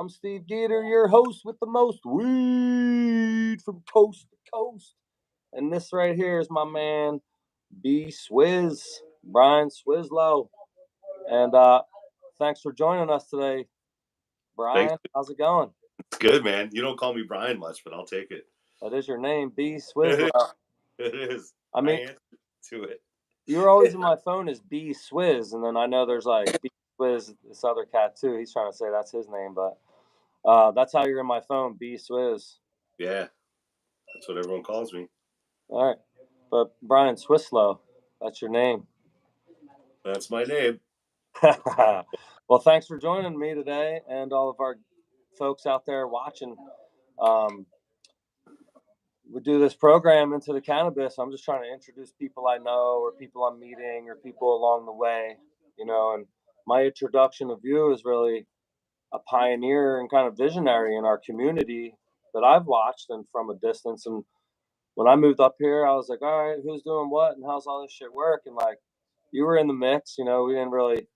I'm Steve Gieder, your host with the most weed from coast to coast. And this right here is my man, B Swiz, Brian Swislow. And thanks for joining us today, Brian. Thanks. How's it going? It's good, man. You don't call me Brian much, but I'll take it. That is your name, B Swizlo. It is. I mean, answered to it. You're always in my phone as B Swiz, and then I know there's like B Swiz, this other cat too. He's trying to say that's his name, but that's how you're in my phone, B Swiz. Yeah, that's what everyone calls me. All right, but Brian Swislow, that's your name. That's my name. Well, thanks for joining me today, and all of our folks out there watching. We do this program into the cannabis. I'm just trying to introduce people I know, or people I'm meeting, or people along the way, and my introduction of you is really a pioneer and kind of visionary in our community that I've watched and from a distance. And when I moved up here, I was like, all right, who's doing what and how's all this shit work? And like, you were in the mix, we didn't really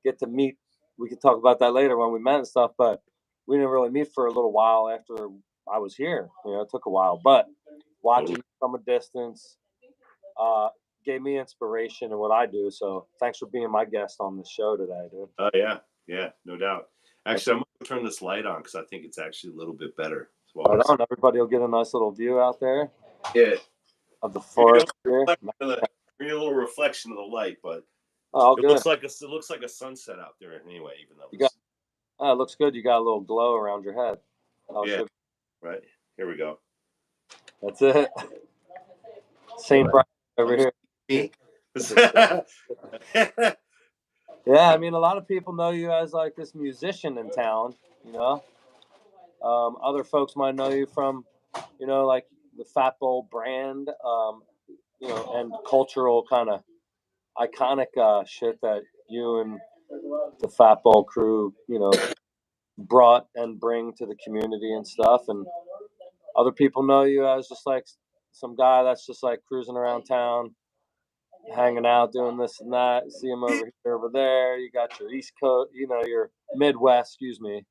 get to meet. We could talk about that later when we met and stuff, but we didn't really meet for a little while after I was here. It took a while, but watching from a distance gave me inspiration in what I do. So thanks for being my guest on this show today, dude. Yeah, no doubt. Actually, I'm going to turn this light on because I think it's actually a little bit better. Everybody will get a nice little view out there. Yeah. Of the forest here. Bring a little reflection of the light, but it looks like a sunset out there anyway, even though it looks good. You got a little glow around your head. Yeah. Right. Here we go. That's it. St. Brian over here. Yeah, I mean, a lot of people know you as like this musician in town, Other folks might know you from, like the Fatbol brand, and cultural kind of iconic shit that you and the Fatbol crew, brought and bring to the community and stuff. And other people know you as just like some guy that's just like cruising around town, hanging out, doing this and that. See him over here, over there. You got your East Coast, your Midwest, excuse me.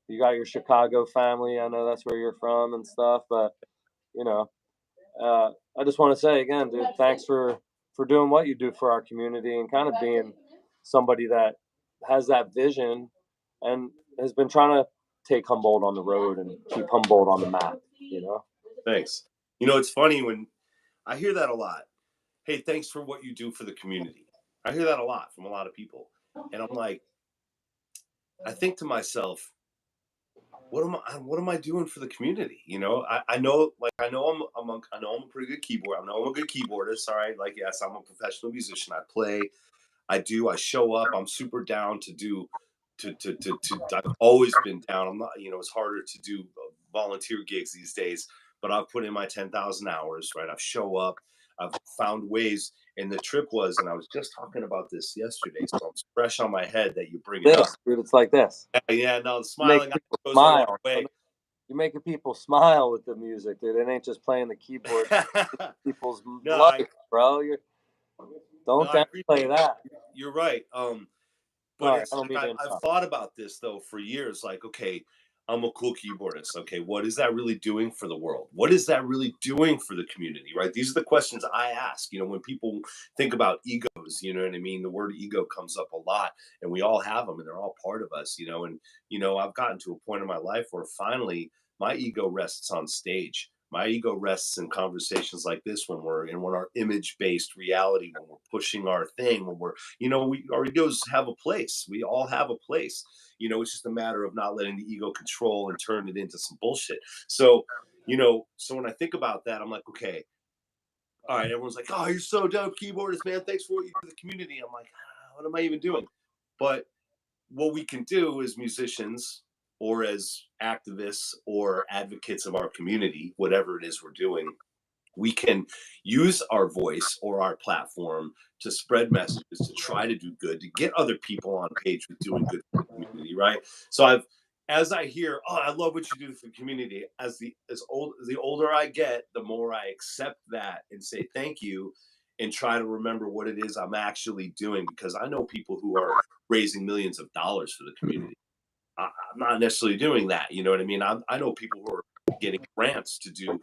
You got your Chicago family. I know that's where you're from and stuff. But, I just want to say again, dude, thanks for doing what you do for our community and kind of being somebody that has that vision and has been trying to take Humboldt on the road and keep Humboldt on the map, Thanks. It's funny when I hear that a lot. Hey, thanks for what you do for the community. I hear that a lot from a lot of people. And I'm like, I think to myself, what am I doing for the community? I know I'm a pretty good keyboard. I know I'm a good keyboardist. All right. Like, yes, I'm a professional musician. I play, I show up. I'm super down to do, I've always been down. I'm not, it's harder to do volunteer gigs these days, but I've put in my 10,000 hours, right? I've show up, I've found ways. And the trip was, and I was just talking about this yesterday, so it's fresh on my head that you bring it up. Dude, it's like this. Yeah, no, smiling goes smile. a long way. You're making people smile with the music, dude. It ain't just playing the keyboard. People's life, bro. Don't play that. You're right. But it's like I've thought about this though for years. Like, okay, I'm a cool keyboardist. Okay, what is that really doing for the world? What is that really doing for the community? Right? These are the questions I ask. When people think about egos, you know what I mean? The word ego comes up a lot, and we all have them, and they're all part of us. And I've gotten to a point in my life where finally my ego rests on stage. My ego rests in conversations like this when our image-based reality, when we're pushing our thing, when we're, our egos have a place. We all have a place. It's just a matter of not letting the ego control and turn it into some bullshit. So, so when I think about that, I'm like, okay, all right, everyone's like, oh, you're so dope, keyboardist, man. Thanks for what you do for the community. I'm like, what am I even doing? But what we can do as musicians or as activists or advocates of our community, whatever it is we're doing, we can use our voice or our platform to spread messages, to try to do good, to get other people on page with doing good for the community, right? So as I hear, oh, I love what you do for the community, the older I get, the more I accept that and say thank you and try to remember what it is I'm actually doing, because I know people who are raising millions of dollars for the community. I'm not necessarily doing that. You know what I mean? I know people who are getting grants to do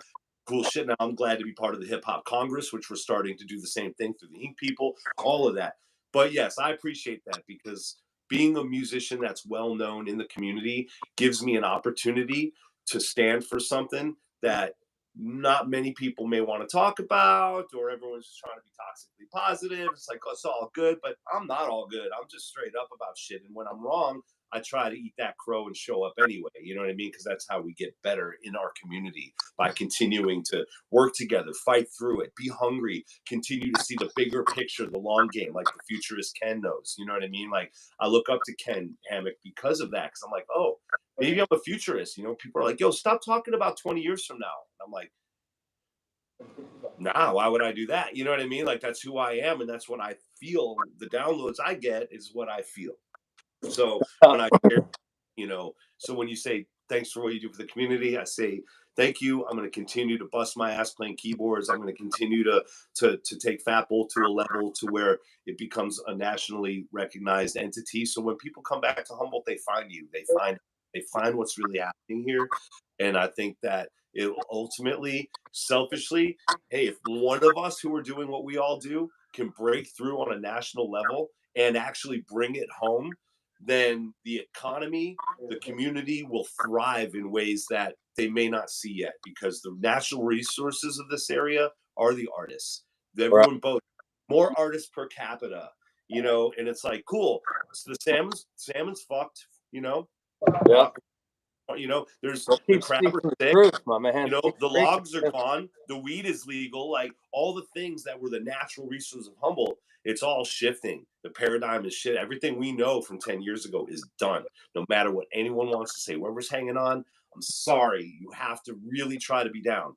cool shit. Now I'm glad to be part of the Hip Hop Congress, which we're starting to do the same thing through the Ink people, all of that. But yes, I appreciate that, because being a musician that's well known in the community gives me an opportunity to stand for something that not many people may want to talk about, or everyone's just trying to be toxically positive. It's like, oh, it's all good, but I'm not all good. I'm just straight up about shit. And when I'm wrong, I try to eat that crow and show up anyway. You know what I mean? Because that's how we get better in our community, by continuing to work together, fight through it, be hungry, continue to see the bigger picture, the long game, like the futurist Ken knows. You know what I mean? Like, I look up to Ken Hammock because of that, because I'm like, oh, maybe I'm a futurist. You know, people are like, yo, stop talking about 20 years from now. I'm like, nah, why would I do that? You know what I mean? Like, that's who I am, and that's what I feel. The downloads I get is what I feel. So when I hear, you know, so when you say thanks for what you do for the community, I say thank you. I'm going to continue to bust my ass playing keyboards. I'm going to continue to take Fatbol to a level to where it becomes a nationally recognized entity. So when people come back to Humboldt, they find you. They find what's really happening here, and I think that it ultimately, selfishly, hey, if one of us who are doing what we all do can break through on a national level and actually bring it home, then the economy, the community will thrive in ways that they may not see yet, because the natural resources of this area are the artists. Everyone both more artists per capita, you know, and it's like, cool. So the salmon's fucked, you know. Yeah. You know, there's Well, the crab are sick. Truth, my man. You know, the logs are gone. The weed is legal. Like, all the things that were the natural resources of Humboldt, it's all shifting. The paradigm is shit. Everything we know from 10 years ago is done. No matter what anyone wants to say, whoever's hanging on, I'm sorry. You have to really try to be down,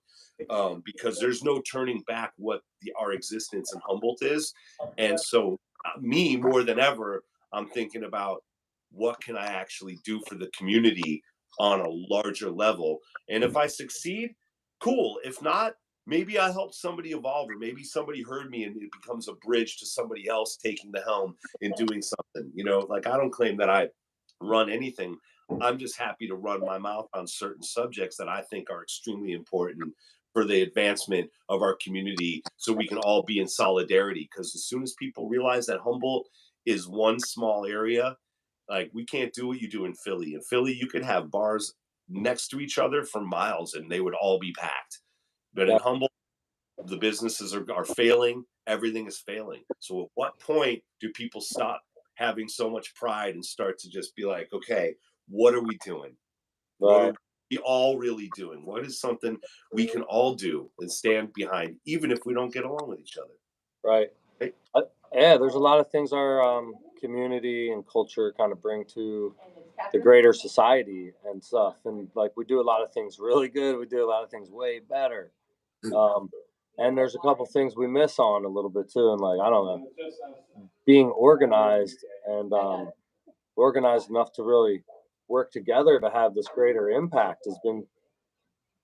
because there's no turning back what our existence in Humboldt is. And so, me more than ever, I'm thinking about, what can I actually do for the community on a larger level. And if I succeed, cool. If not, maybe I helped somebody evolve, or maybe somebody heard me and it becomes a bridge to somebody else taking the helm and doing something. You know, like, I don't claim that I run anything. I'm just happy to run my mouth on certain subjects that I think are extremely important for the advancement of our community, so we can all be in solidarity. Because as soon as people realize that Humboldt is one small area, like, we can't do what you do in Philly. In Philly, you could have bars next to each other for miles and they would all be packed. But in Humboldt, the businesses are failing. Everything is failing. So at what point do people stop having so much pride and start to just be like, okay, what are we doing? What are we all really doing? What is something we can all do and stand behind, even if we don't get along with each other? Right. Yeah, there's a lot of things our community and culture kind of bring to the greater society and stuff. And like, we do a lot of things really good. We do a lot of things way better. And there's a couple things we miss on a little bit too. And like, I don't know, being organized and organized enough to really work together to have this greater impact has been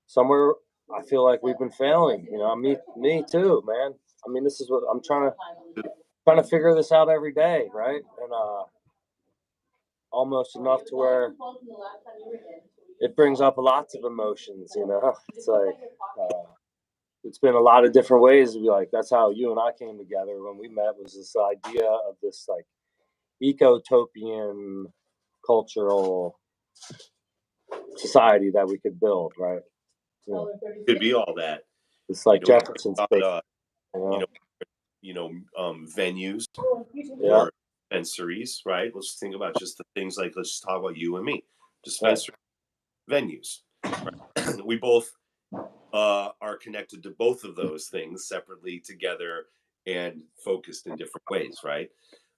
somewhere. I feel like we've been failing. You know, me too, man. I mean, this is what I'm trying to figure this out every day, right? And almost enough to where it brings up lots of emotions. You know, it's like it's been a lot of different ways to be like. That's how you and I came together when we met. Was this idea of this like ecotopian cultural society that we could build, right? You know, Could be all that. it's like Jefferson's about, you know, venues or dispensaries, right? Let's think about just the things like, let's just talk about you and me. Dispensary venues. Right? We both are connected to both of those things separately, together, and focused in different ways, right?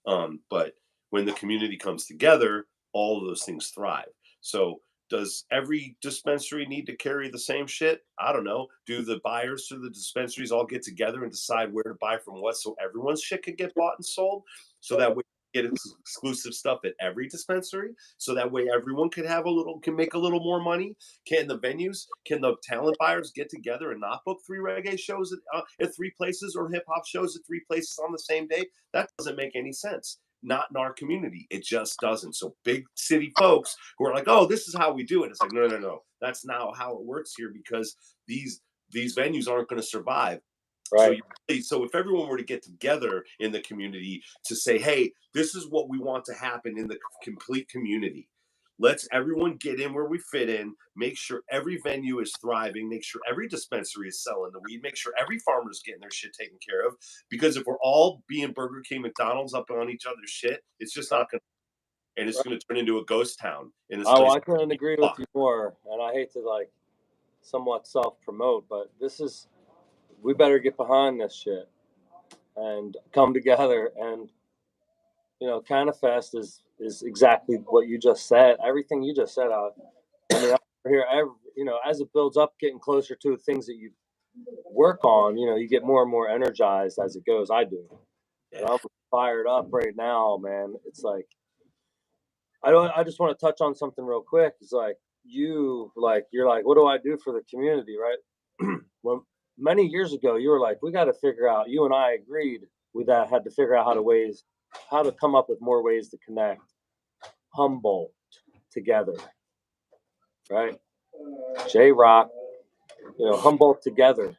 But when the community comes together, all of those things thrive. So does every dispensary need to carry the same shit? I don't know. Do the buyers through the dispensaries all get together and decide where to buy from what, so everyone's shit could get bought and sold? So that way you get exclusive stuff at every dispensary. So that way everyone can make a little more money. Can the talent buyers get together and not book 3 reggae shows at 3 places, or hip hop shows at 3 places on the same day? That doesn't make any sense. Not in our community. It just doesn't. So big city folks who are like, oh, this is how we do it. It's like, no. That's not how it works here, because these venues aren't going to survive. Right. So if everyone were to get together in the community to say, hey, this is what we want to happen in the complete community. Let's everyone get in where we fit in, make sure every venue is thriving, make sure every dispensary is selling the weed, make sure every farmer's getting their shit taken care of. Because if we're all being Burger King, McDonald's up on each other's shit, it's just not going to, and it's going to turn into a ghost town. In this place. I couldn't agree with you more. And I hate to like somewhat self-promote, but we better get behind this shit and come together. And CannFest is exactly what you just said. Everything you just said. I mean, here, as it builds up, getting closer to the things that you work on, you get more and more energized as it goes. I do. Yeah. I'm fired up right now, man. It's like I just want to touch on something real quick. It's like you're like, what do I do for the community, right? Well, many years ago, you were like, we got to figure out. You and I agreed with that. Had to figure out how to come up with more ways to connect Humboldt together, right? J-Rock, Humboldt together,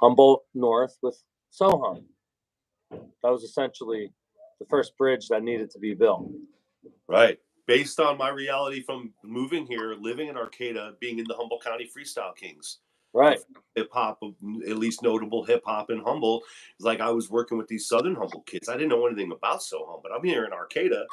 Humboldt North with Soham. That was essentially the first bridge that needed to be built. Right. Based on my reality from moving here, living in Arcata, being in the Humboldt County Freestyle Kings. Right. Hip-hop, at least notable hip-hop in Humboldt. It's like I was working with these Southern Humboldt kids. I didn't know anything about Soham, but I'm here in Arcata.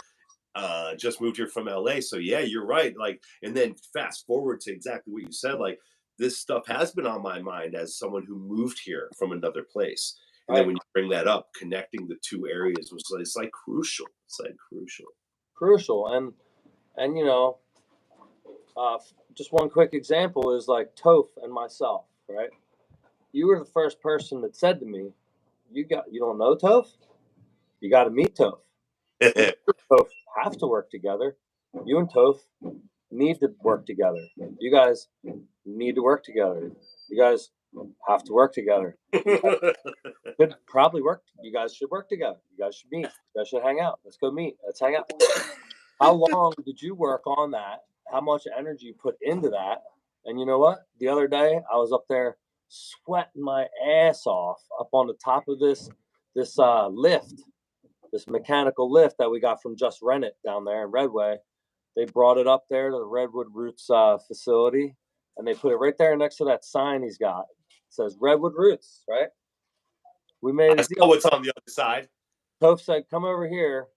Just moved here from LA. So yeah, you're right. Like, and then fast forward to exactly what you said, like this stuff has been on my mind as someone who moved here from another place. And then when you bring that up, connecting the two areas it's like crucial. It's like crucial. And just one quick example is like Toph and myself, right? You were the first person that said to me, you don't know Toph? You got to meet Toph. Toph have to work together. You and Toph need to work together. You guys need to work together. You guys have to work together. Could probably work. You guys should work together. You guys should meet. You guys should hang out. Let's go meet. Let's hang out. How long did you work on that? How much energy you put into that? And you know what? The other day I was up there sweating my ass off up on the top of this lift, this mechanical lift that we got from Just Rent It down there in Redway. They brought it up there to the Redwood Roots facility, and they put it right there next to that sign he's got. It says Redwood Roots, right? We made a deal. Oh, what's on the other side? Toph said, come over here.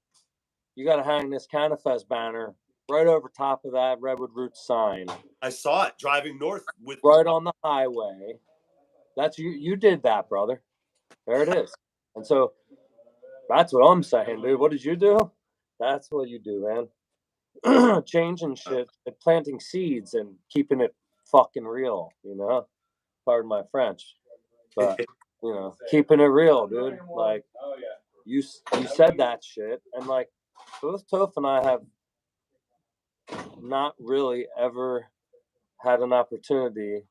You got to hang this CannFest banner right over top of that Redwood Roots sign. I saw it driving north with right on the highway. That's you did that, brother. There it is. And so that's what I'm saying, dude. What did you do? That's what you do, man. Changing shit, and planting seeds and keeping it fucking real, Pardon my French. But, keeping it real, dude. Like, you said that shit. And, like, both Toph and I have not really ever had an opportunity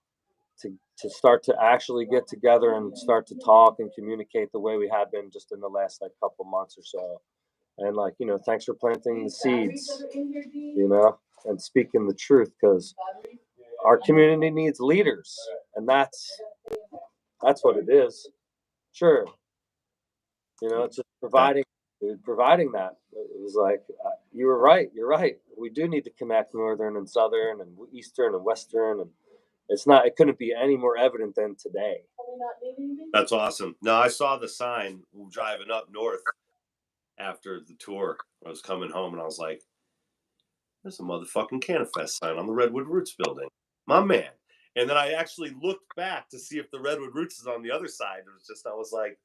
to start to actually get together and start to talk and communicate the way we have been just in the last like couple months or so. And like, thanks for planting the seeds, and speaking the truth, because our community needs leaders, and that's what it is. Sure. It's just providing that. It was like, you were right. You're right. We do need to connect Northern and Southern and Eastern and Western, and it couldn't be any more evident than today. That's awesome. No, I saw the sign driving up north after the tour. I was coming home and I was like, there's a motherfucking CannFest sign on the Redwood Roots building. My man. And then I actually looked back to see if the Redwood Roots is on the other side. I was like,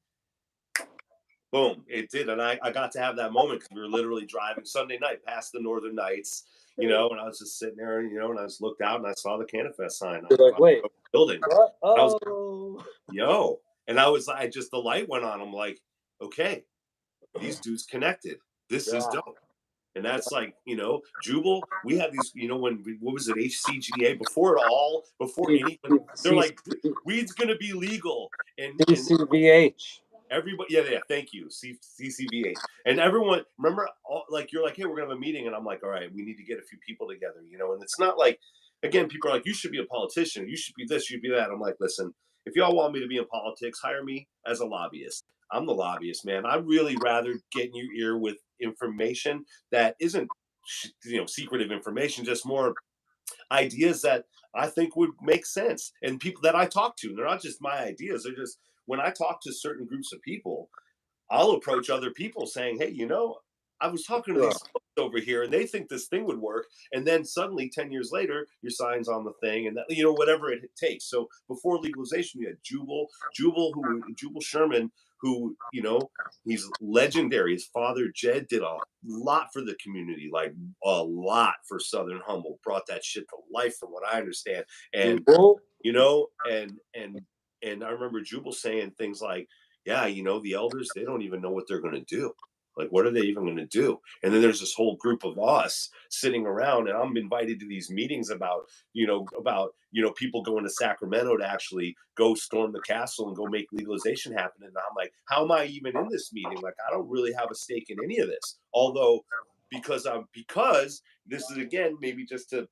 boom, it did. And I got to have that moment because we were literally driving Sunday night past the Northern Nights, and I was just sitting there, and I just looked out and I saw the CannFest sign on like, wait, the building. What? Oh. I was like, and I was like, the light went on. I'm like, okay, these dudes connected. This is dope. And that's like, Jubal, we had these, what was it, HCGA, before anybody, they're like, weed's going to be legal. And CVH. Everybody, yeah, thank you, CCVA, and everyone. Remember, like you're like, hey, we're gonna have a meeting, and I'm like, all right, we need to get a few people together, and it's not like, again, people are like, you should be a politician, you should be this, you should be that. I'm like, listen, if y'all want me to be in politics, hire me as a lobbyist. I'm the lobbyist, man. I'd really rather get in your ear with information that isn't, secretive information, just more ideas that I think would make sense. And people that I talk to, they're not just my ideas. They're just, when I talk to certain groups of people, I'll approach other people saying, hey, I was talking to these folks over here and they think this thing would work. And then suddenly 10 years later, your sign's on the thing and that, whatever it takes. So before legalization, we had Jubal Sherman, who, he's legendary. His father, Jed, did a lot for the community, like a lot for Southern Humboldt, brought that shit to life from what I understand. And, and I remember Jubal saying things like, yeah, the elders, they don't even know what they're going to do. Like, what are they even going to do? And then there's this whole group of us sitting around, and I'm invited to these meetings about people going to Sacramento to actually go storm the castle and go make legalization happen. And I'm like, how am I even in this meeting? Like, I don't really have a stake in any of this. Although, because this is, again, maybe just to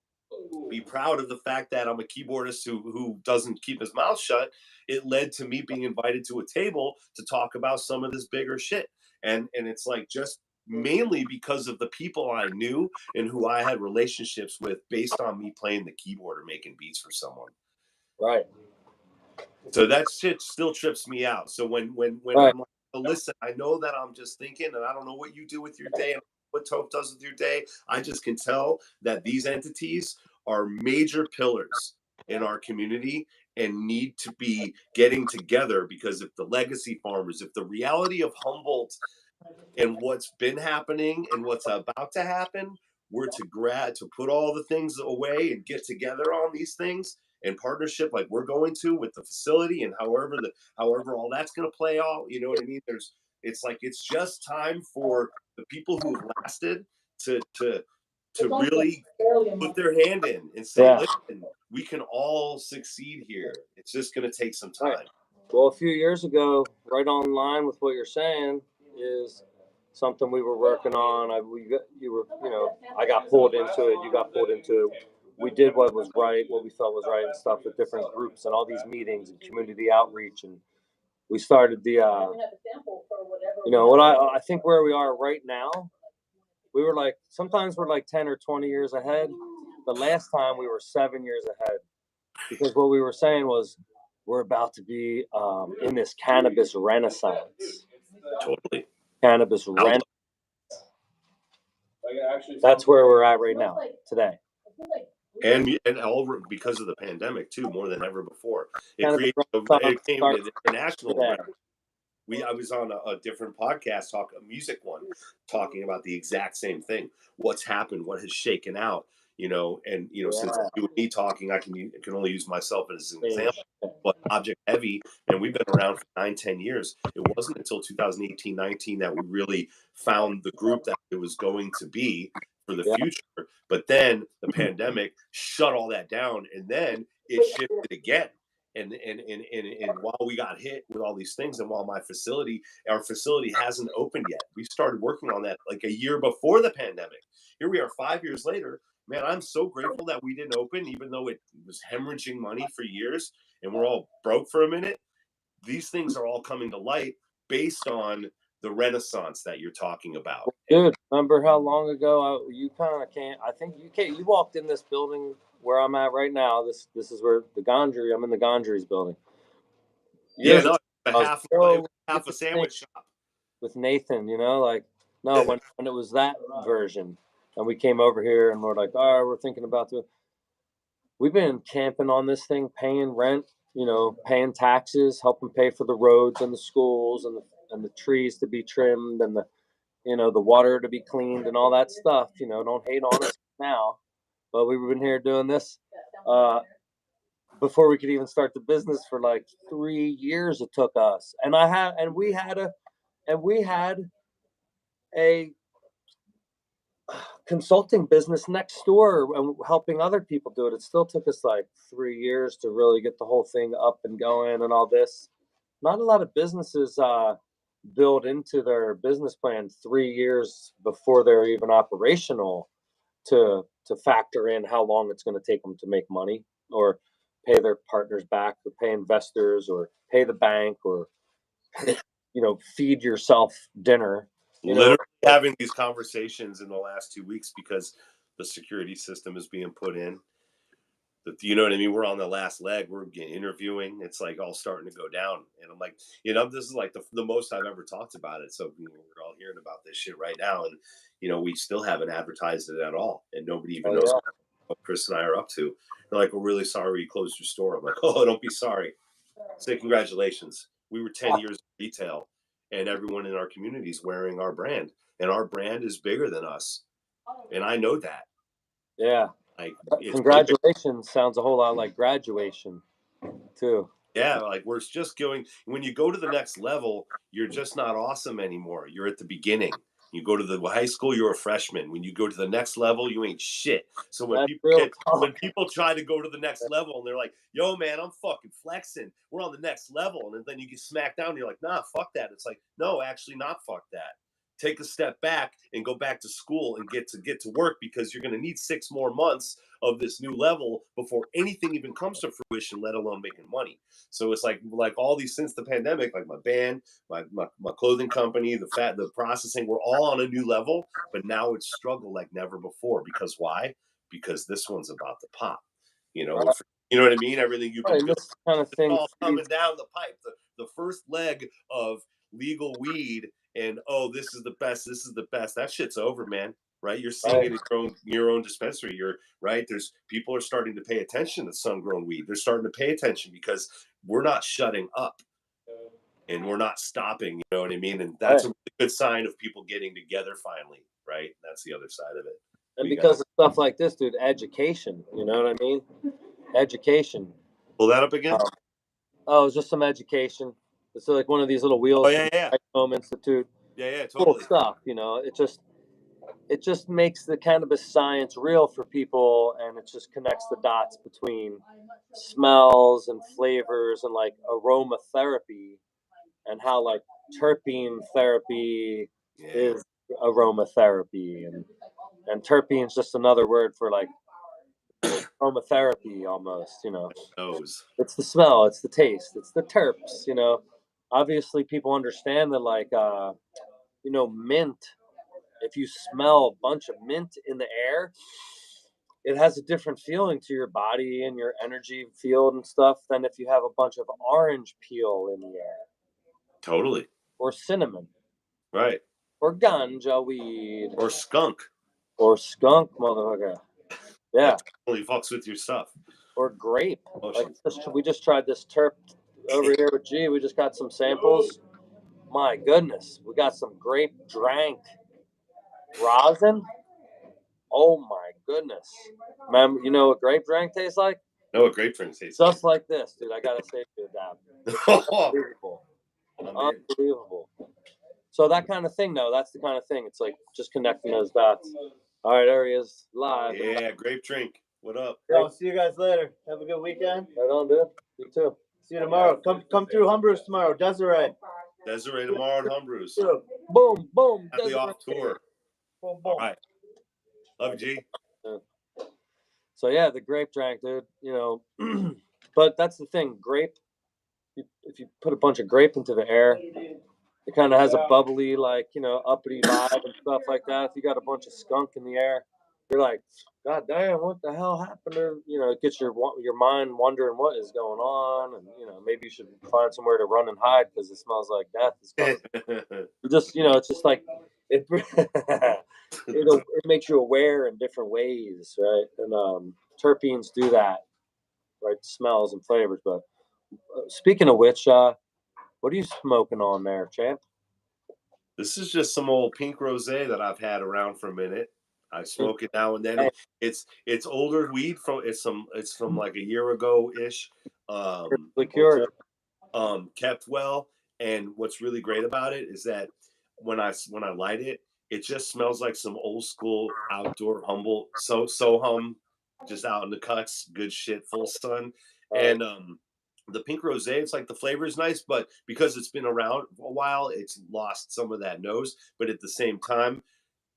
be proud of the fact that I'm a keyboardist who doesn't keep his mouth shut, it led to me being invited to a table to talk about some of this bigger shit. And it's like, just mainly because of the people I knew and who I had relationships with based on me playing the keyboard or making beats for someone. Right. So that shit still trips me out. So when right. I'm like, listen, I know that I'm just thinking, and I don't know what you do with your day and what Toph does with your day. I just can tell that these entities are major pillars in our community and need to be getting together, because if the legacy farmers, if the reality of Humboldt and what's been happening and what's about to happen were to put all the things away and get together on these things in partnership, like we're going to with the facility, and however all that's going to play out, you know what I mean? It's just time for the people who have lasted to really put their hand in and say, listen, we can all succeed here. It's just going to take some time. Right. Well, a few years ago, right on line with what you're saying is something we were working on. I got pulled into it. You got pulled into it. We did what was right, what we felt was right, and stuff with different groups and all these meetings and community outreach. And we started the, what I think where we are right now, sometimes we're like 10 or 20 years ahead. The last time we were 7 years ahead, because what we were saying was we're about to be in this cannabis renaissance. Totally. Cannabis renaissance. That's where we're at right now, today. And all because of the pandemic too, more than ever before. It came an international event. I was on a different podcast, a music one, talking about the exact same thing. What's happened, what has shaken out, since you and me talking, I can only use myself as an example. But Object Heavy, and we've been around for 9-10 years. It wasn't until 2018-19 that we really found the group that it was going to be for the future. But then the pandemic shut all that down, and then it shifted again. And while we got hit with all these things, and while our facility hasn't opened yet, we started working on that like a year before the pandemic. Here we are 5 years later. Man, I'm so grateful that we didn't open, even though it was hemorrhaging money for years and we're all broke for a minute. These things are all coming to light based on the renaissance that you're talking about. Dude, remember how long ago you kind of can't? I think you walked in this building where I'm at right now. This is where I'm in the Gondry's building. Half a sandwich shop with Nathan. When it was that version, and we came over here and we're like, all right, we're thinking about we've been camping on this thing, paying rent, paying taxes, helping pay for the roads and the schools and the trees to be trimmed and the water to be cleaned and all that stuff. Don't hate on us now, but we've been here doing this before we could even start the business for like 3 years. It took us, and we had a consulting business next door and helping other people do it. It still took us like 3 years to really get the whole thing up and going and all this. Not a lot of businesses build into their business plan 3 years before they're even operational to factor in how long it's going to take them to make money, or pay their partners back, or pay investors, or pay the bank, or feed yourself dinner. Literally having these conversations in the last 2 weeks because the security system is being put in. You know what I mean? We're on the last leg. We're interviewing. It's like all starting to go down. And I'm like, this is like the most I've ever talked about it. So we're all hearing about this shit right now. And, we still haven't advertised it at all. And nobody even knows what Chris and I are up to. They're like, we're really sorry you closed your store. I'm like, oh, don't be sorry. Say congratulations. We were 10 years in retail, and everyone in our community is wearing our brand. And our brand is bigger than us. And I know that. Yeah. Like, congratulations sounds a whole lot like graduation too. Yeah, like we're just going, when you go to the next level, you're just not awesome anymore. You're at the beginning. You go to the high school, you're a freshman. When you go to the next level, you ain't shit. So when people try to go to the next level and they're like, yo man, I'm fucking flexing, we're on the next level, and then you get smacked down and you're like, nah, fuck that. It's like, no, actually not fuck that. Take a step back and go back to school and get to work, because you're going to need 6 more months of this new level before anything even comes to fruition, let alone making money. So it's like all these, since the pandemic, like my band, my clothing company, the processing, we're all on a new level, but now it's struggle like never before. Because why? Because this one's about the pop. You know what I mean? Everything you've been building, kind of thing, all coming down the pipe. The first leg of legal weed, and this is the best. That shit's over, man. Right? You're seeing it in your own dispensary. You're right. There's people are starting to pay attention to sun-grown weed. They're starting to pay attention because we're not shutting up and we're not stopping. You know what I mean? And that's a really good sign of people getting together finally. Right? That's the other side of it. And because of stuff like this, dude, education. You know what I mean? Education. Pull that up again. It's just some education. It's like one of these little wheels. Oh yeah. Home Institute. Yeah, totally. Cool stuff. It just makes the cannabis science real for people, and it just connects the dots between smells and flavors and like aromatherapy, and how like terpene therapy is aromatherapy, and terpene is just another word for like aromatherapy almost. It's the smell, it's the taste, it's the terps. Obviously people understand that, like mint. If you smell a bunch of mint in the air, it has a different feeling to your body and your energy field and stuff than if you have a bunch of orange peel in the air. Totally. Or cinnamon. Right. Or ganja weed. Or skunk. Or skunk, motherfucker. Yeah. That totally fucks with your stuff. Or grape. We just tried this terp over here with G. We just got some samples. My goodness. We got some grape drank rosin. Oh my goodness. Man, you know what grape drink tastes like? No, what grape drink tastes like? Just like this, dude. I gotta say to you that. Unbelievable. Unbelievable. So that kind of thing, though, that's the kind of thing. It's like just connecting those dots. All right, there he is, live. Yeah, grape drink. What up? I'll see you guys later. Have a good weekend. Right on, dude. You too. See you tomorrow. Come through Humbrew's tomorrow. Desiree tomorrow at Humbrew's. Boom, boom. Happily off tour. Boom, boom. All right. Love you, G. So yeah, the grape drank, dude. But that's the thing. Grape. If you put a bunch of grape into the air, it kind of has a bubbly, like, uppity vibe and stuff like that. If you got a bunch of skunk in the air, you're like, God damn, what the hell happened to, it gets your mind wondering what is going on. And, maybe you should find somewhere to run and hide because it smells like death is coming. It's just like, it makes you aware in different ways, right? And terpenes do that, right? Smells and flavors. But speaking of which, what are you smoking on there, champ? This is just some old pink rosé that I've had around for a minute. I smoke it now and then. It's older weed it's from like a year ago ish. Liqueur. Kept well. And what's really great about it is that when I light it, it just smells like some old school outdoor Humboldt so hum, just out in the cuts, good shit, full sun. And the pink rosé, it's like the flavor is nice, but because it's been around a while, it's lost some of that nose. But at the same time,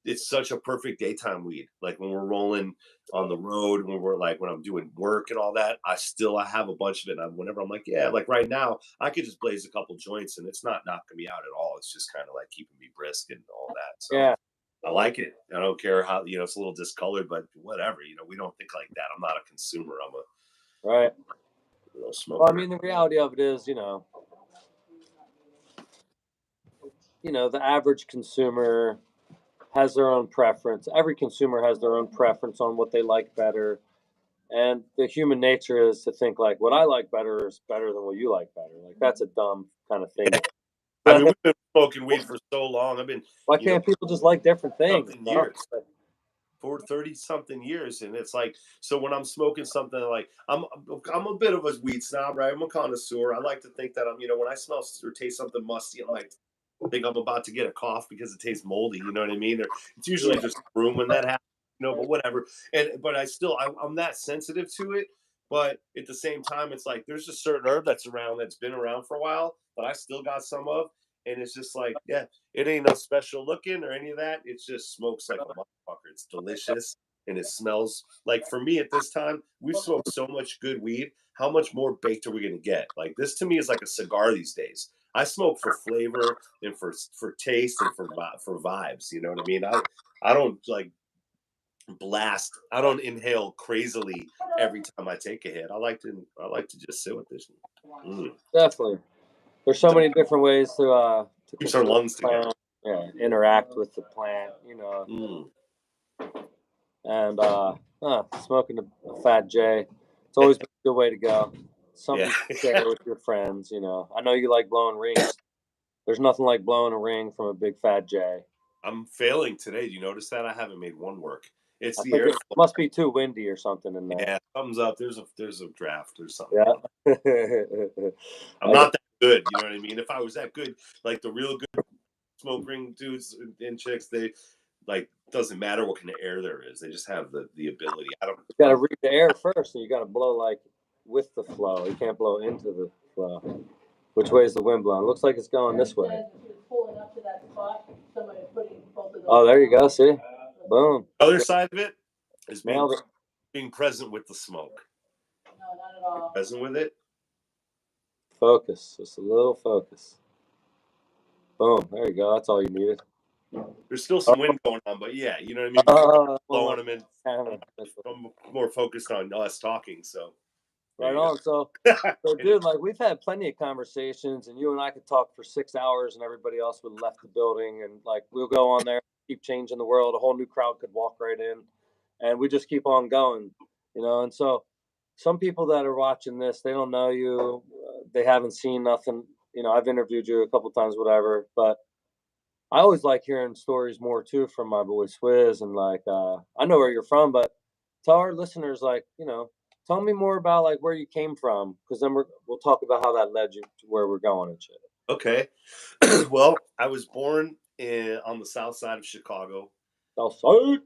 it's such a perfect daytime weed. Like when we're rolling on the road, when I'm doing work and all that, I have a bunch of it. And whenever I'm like, yeah, like right now, I could just blaze a couple joints and it's not knocking me out at all. It's just kind of like keeping me brisk and all that. So Yeah. I like it. I don't care how, it's a little discolored, but whatever, we don't think like that. I'm not a consumer. I'm a right. little smoker. Well, I mean, the reality of it is, the average consumer has their own preference. Every consumer has their own preference on what they like better. And the human nature is to think like what I like better is better than what you like better. Like that's a dumb kind of thing. I mean, we've been smoking weed for so long. Why can't people just like different things? Years. For 30-something years, and it's like, so when I'm smoking something, like I'm a bit of a weed snob, right? I'm a connoisseur. I like to think that when I smell or taste something musty, I'm like, I think I'm about to get a cough because it tastes moldy. You know what I mean? Or it's usually just room when that happens. But whatever. But I'm that sensitive to it. But at the same time, it's like there's a certain herb that's been around for a while, but I still got some of. And it's just like, yeah, it ain't no special looking or any of that. It just smokes like a motherfucker. It's delicious and it smells like, for me at this time, we've smoked so much good weed. How much more baked are we going to get? Like this to me is like a cigar these days. I smoke for flavor and for taste and for vibes. You know what I mean? I don't like blast. I don't inhale crazily every time I take a hit. I like to just sit with this. Definitely. There's so many different ways to keeps our lungs together. Yeah, interact with the plant, And smoking a Fat J, it's always been a good way to go. Something to share with your friends, I know you like blowing rings. There's nothing like blowing a ring from a big Fat J. I'm failing today. Do you notice that? I haven't made one work. It's the air. It must be too windy or something in there. Yeah, thumbs up. There's a draft or something. Yeah. I'm not that good. You know what I mean? If I was that good, like the real good smoke ring dudes and chicks, they like doesn't matter what kind of air there is. They just have the ability. You got to read the air first, and you got to blow like with the flow. You can't blow into the flow. Which way is the wind blowing? It looks like it's going this way. Oh, there you go. See? Boom. The other side of it is being present with the smoke. No, not at all. Present with it. Focus. Just a little focus. Boom. There you go. That's all you needed. There's still some wind going on, but yeah, you know what I mean? Blowing them in. I'm more focused on us talking, so. Right on. So, dude, like we've had plenty of conversations, and you and I could talk for 6 hours, and everybody else would have left the building, and like we'll go on there, keep changing the world. A whole new crowd could walk right in, and we just keep on going, And so, some people that are watching this, they don't know you, they haven't seen nothing. I've interviewed you a couple times, whatever, but I always like hearing stories more too from my boy Swiz, and like I know where you're from, but tell our listeners, like tell me more about like where you came from, because then we'll talk about how that led you to where we're going and shit. Okay. Well, I was born on the south side of Chicago. South side?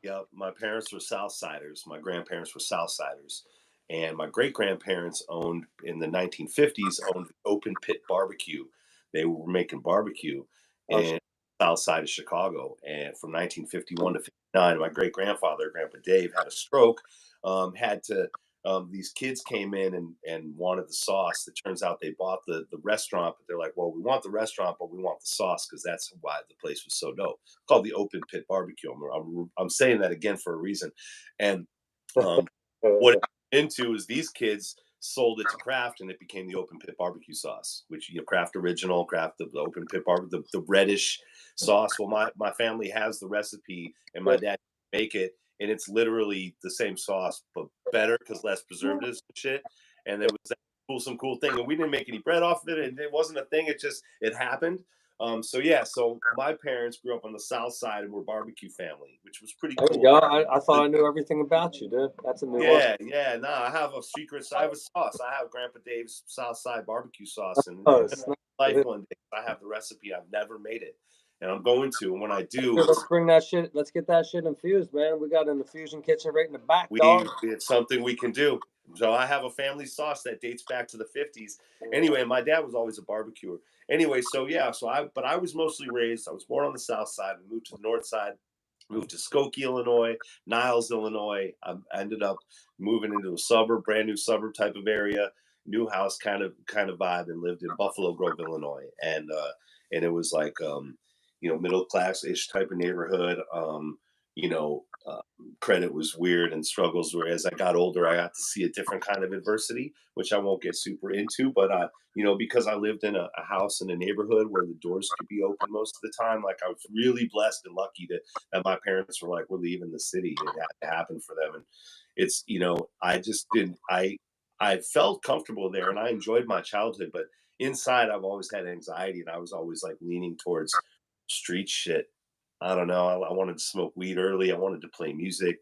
Yeah, my parents were Southsiders. My grandparents were Southsiders. And my great-grandparents owned, in the 1950s, owned Open Pit Barbecue. They were making barbecue in the south side of Chicago. And from 1951 to 59, my great-grandfather, Grandpa Dave, had a stroke, these kids came in and wanted the sauce. It turns out they bought the restaurant, but they're like, well, we want the restaurant, but we want the sauce because that's why the place was so dope. It's called the Open Pit Barbecue. I'm saying that again for a reason. And what it into is these kids sold it to Kraft, and it became the Open Pit Barbecue sauce, which Kraft Original, Kraft the Open Pit Barbecue, the reddish sauce. Well, my family has the recipe, and my dad make it. And it's literally the same sauce, but better because less preservatives and shit. And it was some cool thing. And we didn't make any bread off of it. And it wasn't a thing. It happened. So my parents grew up on the south side and were a barbecue family, which was pretty cool. There you go. I thought I knew everything about you, dude. That's a new one. Yeah. No, I have a secret. I have a sauce. I have Grandpa Dave's south side barbecue sauce. And life one day, I have the recipe. I've never made it. and I'm going to. And when I do, let's bring that shit. Let's get that shit infused, man. We got an infusion kitchen right in the back, dog. It's something we can do. So I have a family sauce that dates back to the 50s. Anyway, my dad was always a barbecuer. Anyway, so yeah, but I was mostly raised. I was born on the south side. We moved to the north side. Moved to Skokie, Illinois, Niles, Illinois. I ended up moving into a suburb, brand new suburb type of area, new house kind of vibe, and lived in Buffalo Grove, Illinois. And it was like middle class ish type of neighborhood. Credit was weird and struggles were. As I got older, I got to see a different kind of adversity, which I won't get super into. But because I lived in a house in a neighborhood where the doors could be open most of the time, like I was really blessed and lucky that my parents were like, we're leaving the city. It had to happen for them. And it's, I just didn't, I felt comfortable there and I enjoyed my childhood, but inside I've always had anxiety and I was always like leaning towards street shit. I don't know. I wanted to smoke weed early. I wanted to play music.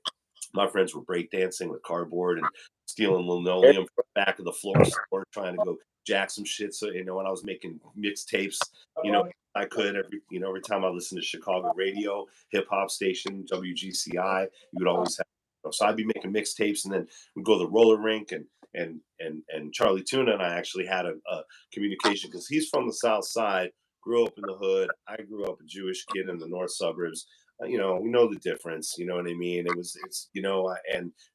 My friends were breakdancing with cardboard and stealing linoleum from the back of the floor store, trying to go jack some shit. So, when I was making mixtapes, I could every time I listened to Chicago radio, hip hop station, WGCI, you would always have. So I'd be making mixtapes and then we'd go to the roller rink and Charlie Tuna and I actually had a communication because he's from the South Side. Grew up in the hood. I grew up a Jewish kid in the north suburbs. We know the difference. You know what I mean? And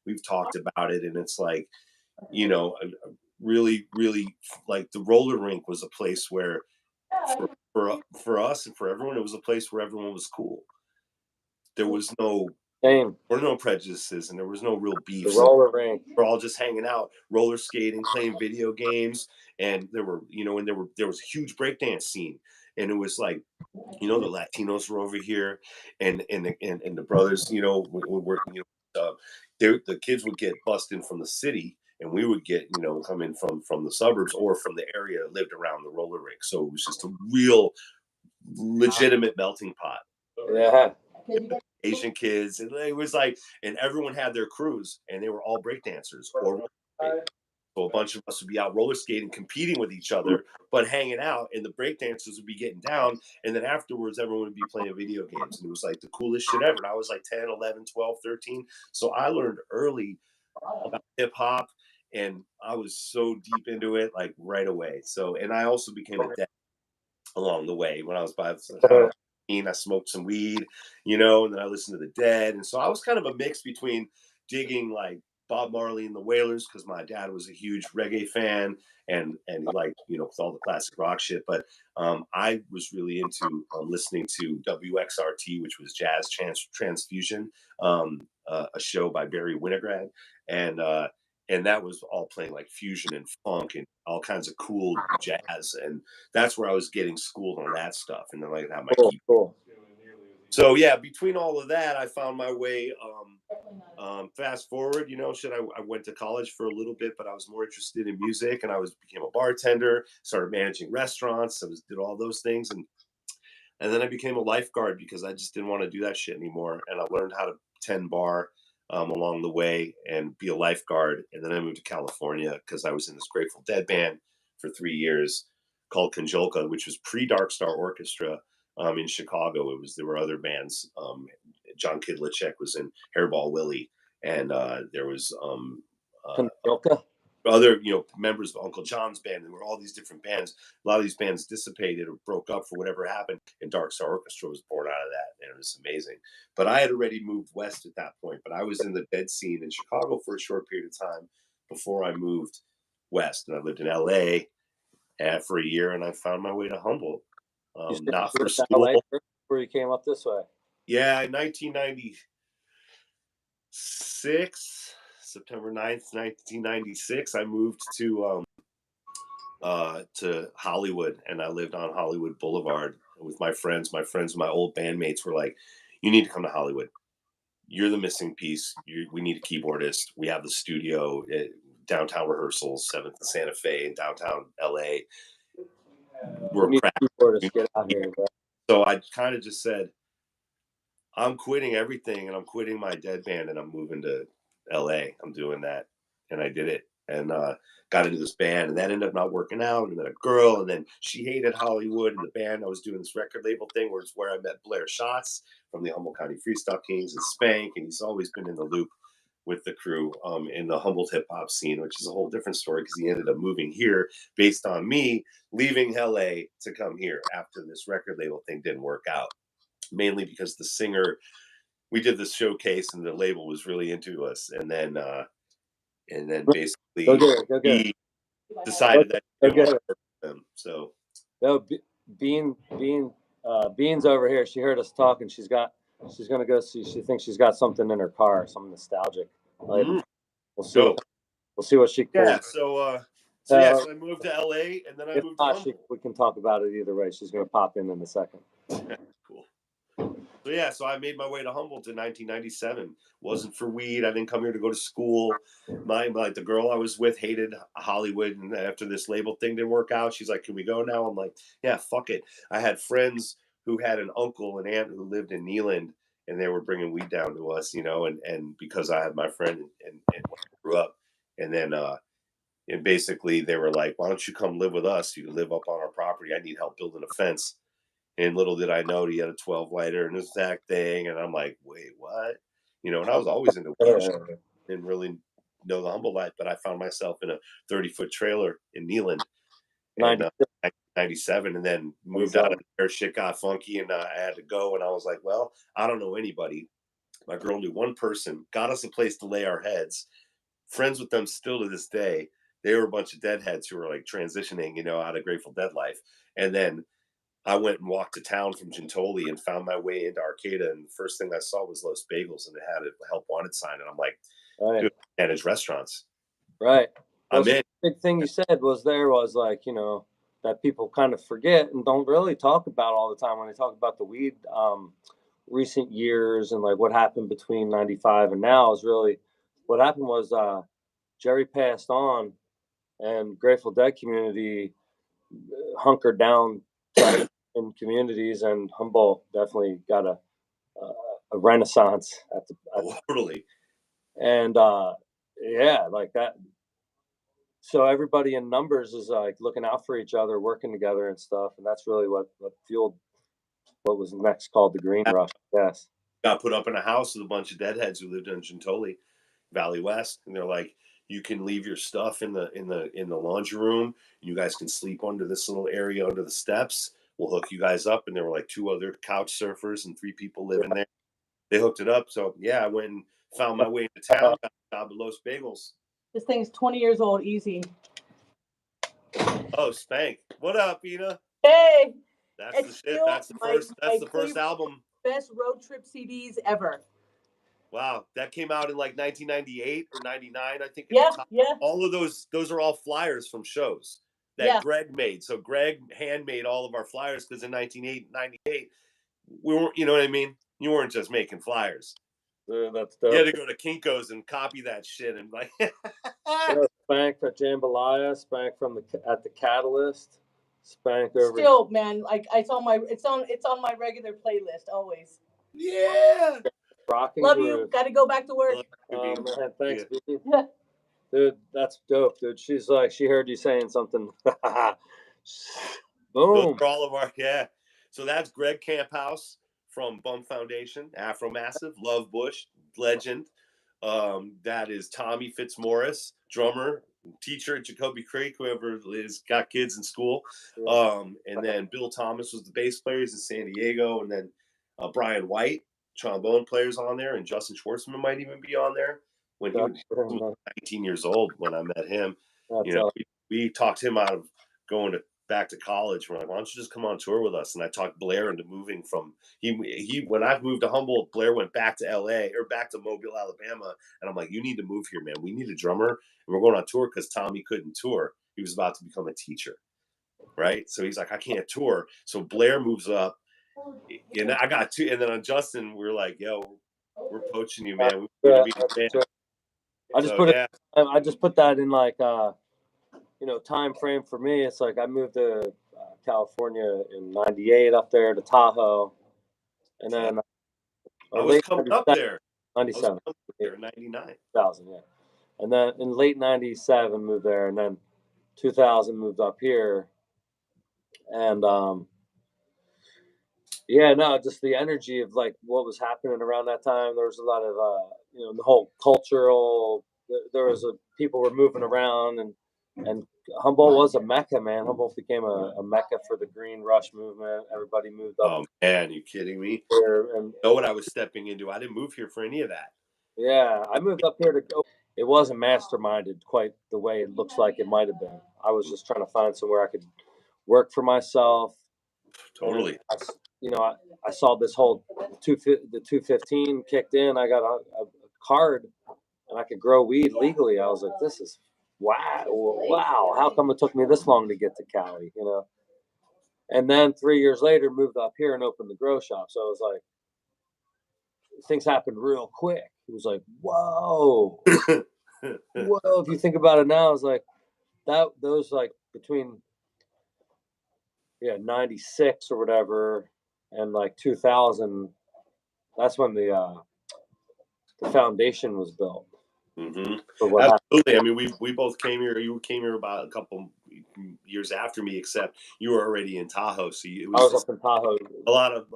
we've talked about it, and it's like, really, really, like the roller rink was a place where, for us and for everyone, it was a place where everyone was cool. There was no prejudices, and there was no real beef. The roller rink. We're all just hanging out, roller skating, playing video games, and there was a huge breakdance scene. And it was like, the Latinos were over here, and the brothers, the kids would get bussed in from the city, and we would get, come in from the suburbs or from the area that lived around the roller rink. So it was just a real legitimate melting pot. Yeah. Asian kids, and it was like, and everyone had their crews, and they were all breakdancers or. So a bunch of us would be out roller skating, competing with each other, but hanging out, and the breakdancers would be getting down. And then afterwards, everyone would be playing video games. And it was like the coolest shit ever. And I was like 10, 11, 12, 13. So I learned early about hip hop, and I was so deep into it, like right away. So, and I also became a dad along the way. When I was 15, I smoked some weed, and then I listened to the Dead. And so I was kind of a mix between digging like Bob Marley and the Wailers, because my dad was a huge reggae fan and like, with all the classic rock shit. But I was really into listening to WXRT, which was Jazz Transfusion, a show by Barry Winograd. And that was all playing like fusion and funk and all kinds of cool jazz. And that's where I was getting schooled on that stuff. And then I had my keyboard. Cool. So yeah, between all of that, I found my way. Fast forward, I went to college for a little bit, but I was more interested in music, and I became a bartender, started managing restaurants, did all those things, and then I became a lifeguard because I just didn't want to do that shit anymore, and I learned how to tend bar along the way and be a lifeguard, and then I moved to California because I was in this Grateful Dead band for 3 years called Conjolka, which was pre-Dark Star Orchestra. In Chicago, there were other bands. John Kidlicek was in Hairball Willie, and there was other members of Uncle John's band. There were all these different bands. A lot of these bands dissipated or broke up for whatever happened, and Dark Star Orchestra was born out of that, and it was amazing. But I had already moved west at that point. But I was in the Dead scene in Chicago for a short period of time before I moved west, and I lived in LA for a year, and I found my way to Humboldt. Not for school. Where you came up this way? Yeah, in 1996, September 9th, 1996, I moved to Hollywood, and I lived on Hollywood Boulevard with my friends. My old bandmates were like, "You need to come to Hollywood. You're the missing piece. We need a keyboardist. We have the studio, downtown rehearsals, 7th and Santa Fe in downtown LA. We're keyboardist. Get out here, bro." So I kind of just said, I'm quitting everything, and I'm quitting my Dead band, and I'm moving to LA. I'm doing that. And I did it. and got into this band, and that ended up not working out. And then a girl, and then she hated Hollywood and the band. I was doing this record label thing where I met Blair Schatz from the Humboldt County Freestyle Kings and Spank, and he's always been in the loop with the crew in the Humboldt hip-hop scene, which is a whole different story because he ended up moving here based on me leaving LA to come here after this record label thing didn't work out, mainly because the singer, we did this showcase and the label was really into us, and then basically he decided that he didn't want to work with them. So Bean's over here. She heard us talking. She's gonna go see. She thinks she's got something in her car, some nostalgic. We'll see. Cool. We'll see what she calls. Yeah. So I moved to LA, and then I moved. We can talk about it either way. She's gonna pop in a second. Cool. So I made my way to Humboldt in 1997. Wasn't for weed. I didn't come here to go to school. The girl I was with hated Hollywood, and after this label thing didn't work out, she's like, "Can we go now?" I'm like, "Yeah, fuck it." I had friends who had an uncle and aunt who lived in Neyland, and they were bringing weed down to us, and because I had my friend and grew up, and then and basically they were like, "Why don't you come live with us? You can live up on our property. I need help building a fence." And little did I know he had a 12 lighter and this exact thing. And I'm like, wait, what? And I was always into weed. Didn't really know the Humboldt life, but I found myself in a 30-foot trailer in Neyland in 97, and then moved out of there. Shit got funky, and I had to go. And I was like, well, I don't know anybody. My girl knew one person, got us a place to lay our heads. Friends with them still to this day. They were a bunch of deadheads who were like transitioning, out of Grateful Dead life. And then I went and walked to town from Gintoli and found my way into Arcata, and the first thing I saw was Los Bagels, and it had a help wanted sign, and I'm like, dude, and his restaurants. Right. I'm in. The big thing you said was like, that people kind of forget and don't really talk about all the time when they talk about the weed recent years and like what happened between 95 and now is really what happened was Jerry passed on and Grateful Dead community hunkered down in communities, and Humboldt definitely got a renaissance totally. And like that. So everybody in numbers is like looking out for each other, working together and stuff, and that's really what fueled what was next called the Green Rush. Yes, got put up in a house with a bunch of deadheads who lived in Gintoli, Valley West, and they're like, you can leave your stuff in the laundry room. You guys can sleep under this little area under the steps. We'll hook you guys up. And there were like 2 other couch surfers and 3 people living there. They hooked it up. So I went and found my way into town. Got a job at Los Bagels. This thing's 20 years old, easy. Oh, Spank! What up, Ina? Hey, that's the shit. That's the first. That's the first album. Best road trip CDs ever. Wow, that came out in like 1998 or 99, I think. Yeah. All of those are all flyers from shows that Greg made. So Greg handmade all of our flyers because in 1998, we weren't, you know what I mean? You weren't just making flyers. That's dope. You had to go to Kinko's and copy that shit and like. Spank at Jambalaya, Spank at the Catalyst, Spank over. Still, man, like it's on my regular playlist always. Yeah. Rocking Love groove. you. Got to go back to work. Man, thanks, dude. That's dope, dude. She's like, she heard you saying something. Boom. For all of our So that's Greg Camphouse from Bump Foundation, Afro Massive, Love Bush, legend. That is Tommy Fitzmaurice, drummer, teacher at Jacoby Creek, whoever is got kids in school. And then Bill Thomas was the bass player. He's in San Diego, and then Brian White, trombone players on there, and Justin Schwartzman might even be on there. When he was 19 years old when I met him, we talked him out of going back to college. We're like, why don't you just come on tour with us? And I talked Blair into moving from he when I moved to Humboldt, Blair went back to LA or back to Mobile, Alabama, and I'm like, you need to move here, man. We need a drummer, and we're going on tour because Tommy couldn't tour. He was about to become a teacher, right? So he's like, I can't tour. So Blair moves up. And I got 2, and then on Justin, we're like, "Yo, we're poaching you, man. We're be a band." I just put that in like time frame for me. It's like I moved to California in '98 up there to Tahoe, and then I was coming up there. 97, 99, 2000, And then in late 97 moved there, and then 2000 moved up here. And yeah, no, just the energy of like what was happening around that time. There was a lot of you know, the whole cultural, there was people were moving around, and Humboldt was a mecca, man. Humboldt became a mecca for the Green Rush movement. Everybody moved up. Oh man, you kidding me? Here and know what I was stepping into. I didn't move here for any of that. yeah, I moved up here to go. It wasn't masterminded quite the way it looks like it might have been. I was just trying to find somewhere I could work for myself. Totally. You know, I saw this whole the 215 kicked in. I got a card, and I could grow weed legally. I was like, this is wow. How come it took me this long to get to Cali? You know. And then 3 years later, moved up here and opened the grow shop. So it was like things happened real quick. It was like, whoa, whoa. If you think about it now, it's like those like between 96 or whatever and like 2000. That's when the foundation was built. Mm-hmm. Absolutely. I mean, we both came here. You came here about a couple years after me, except you were already in Tahoe. So I was up in Tahoe. A lot of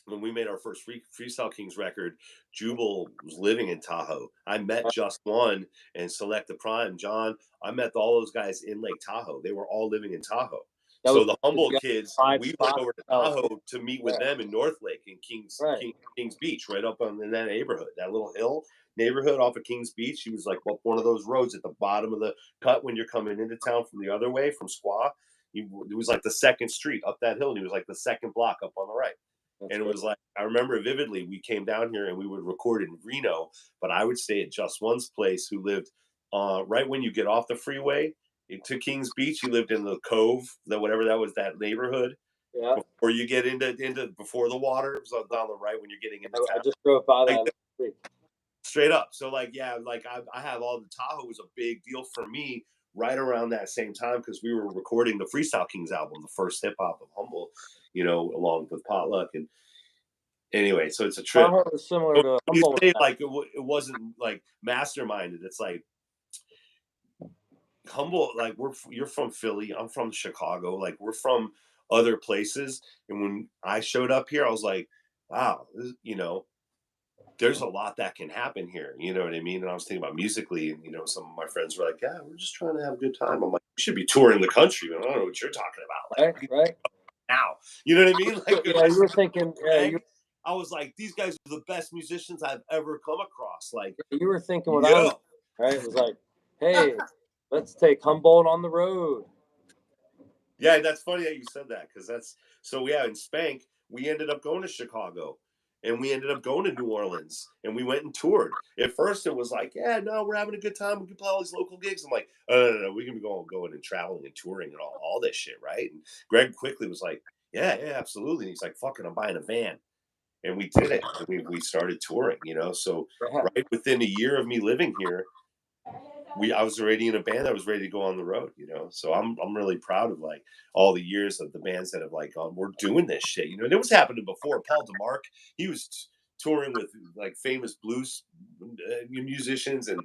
when we made our first Freestyle Kings record, Jubal was living in Tahoe. I met Just One and Select the Prime, John. I met all those guys in Lake Tahoe. They were all living in Tahoe. So the Humboldt kids, we went over to Tahoe to meet with them in North Lake in Kings Beach, right up in that neighborhood, that little hill neighborhood off of Kings Beach. He was like one of those roads at the bottom of the cut when you're coming into town from the other way, from Squaw. It was like the second street up that hill, and he was like the second block up on the right. And it was like, I remember vividly, we came down here and we would record in Reno, but I would stay at Just One's place, who lived right when you get off the freeway to Kings Beach. He lived in the Cove, that neighborhood. Yeah. Before you get into before the water, it was down the right when you're getting into town. I just drove by that. Straight up. So like, yeah, like I have all the Tahoe was a big deal for me right around that same time, because we were recording the Freestyle Kings album, the first hip hop of Humboldt, you know, along with Potluck. And anyway, so it's a trip. Tahoe was similar to Humboldt. You say like it wasn't like masterminded. It's like Humboldt, like you're from Philly, I'm from Chicago, like we're from other places. And when I showed up here, I was like, wow, you know, there's a lot that can happen here. You know what I mean? And I was thinking about musically, and, you know, some of my friends were like, yeah, we're just trying to have a good time. I'm like, you should be touring the country. I don't know what you're talking about. Like, right. Now, you know what I mean? Like, yeah, you were thinking, I was like, these guys are the best musicians I've ever come across. Like, you were thinking what I was, right? It was like, hey, let's take Humboldt on the road. Yeah, that's funny that you said that, because in Spank, we ended up going to Chicago. And we ended up going to New Orleans, and we went and toured. At first, it was like, yeah, no, we're having a good time. We can play all these local gigs. I'm like, oh, no, we can be going and traveling and touring and all this shit, right? And Greg quickly was like, yeah, absolutely. And he's like, fucking, I'm buying a van. And we did it. We started touring, you know? So right within a year of me living here, I was already in a band that was ready to go on the road, you know. So I'm really proud of like all the years of the bands that have like gone, we're doing this shit, you know. And it was happening before. Paul DeMarc, he was touring with like famous blues musicians, and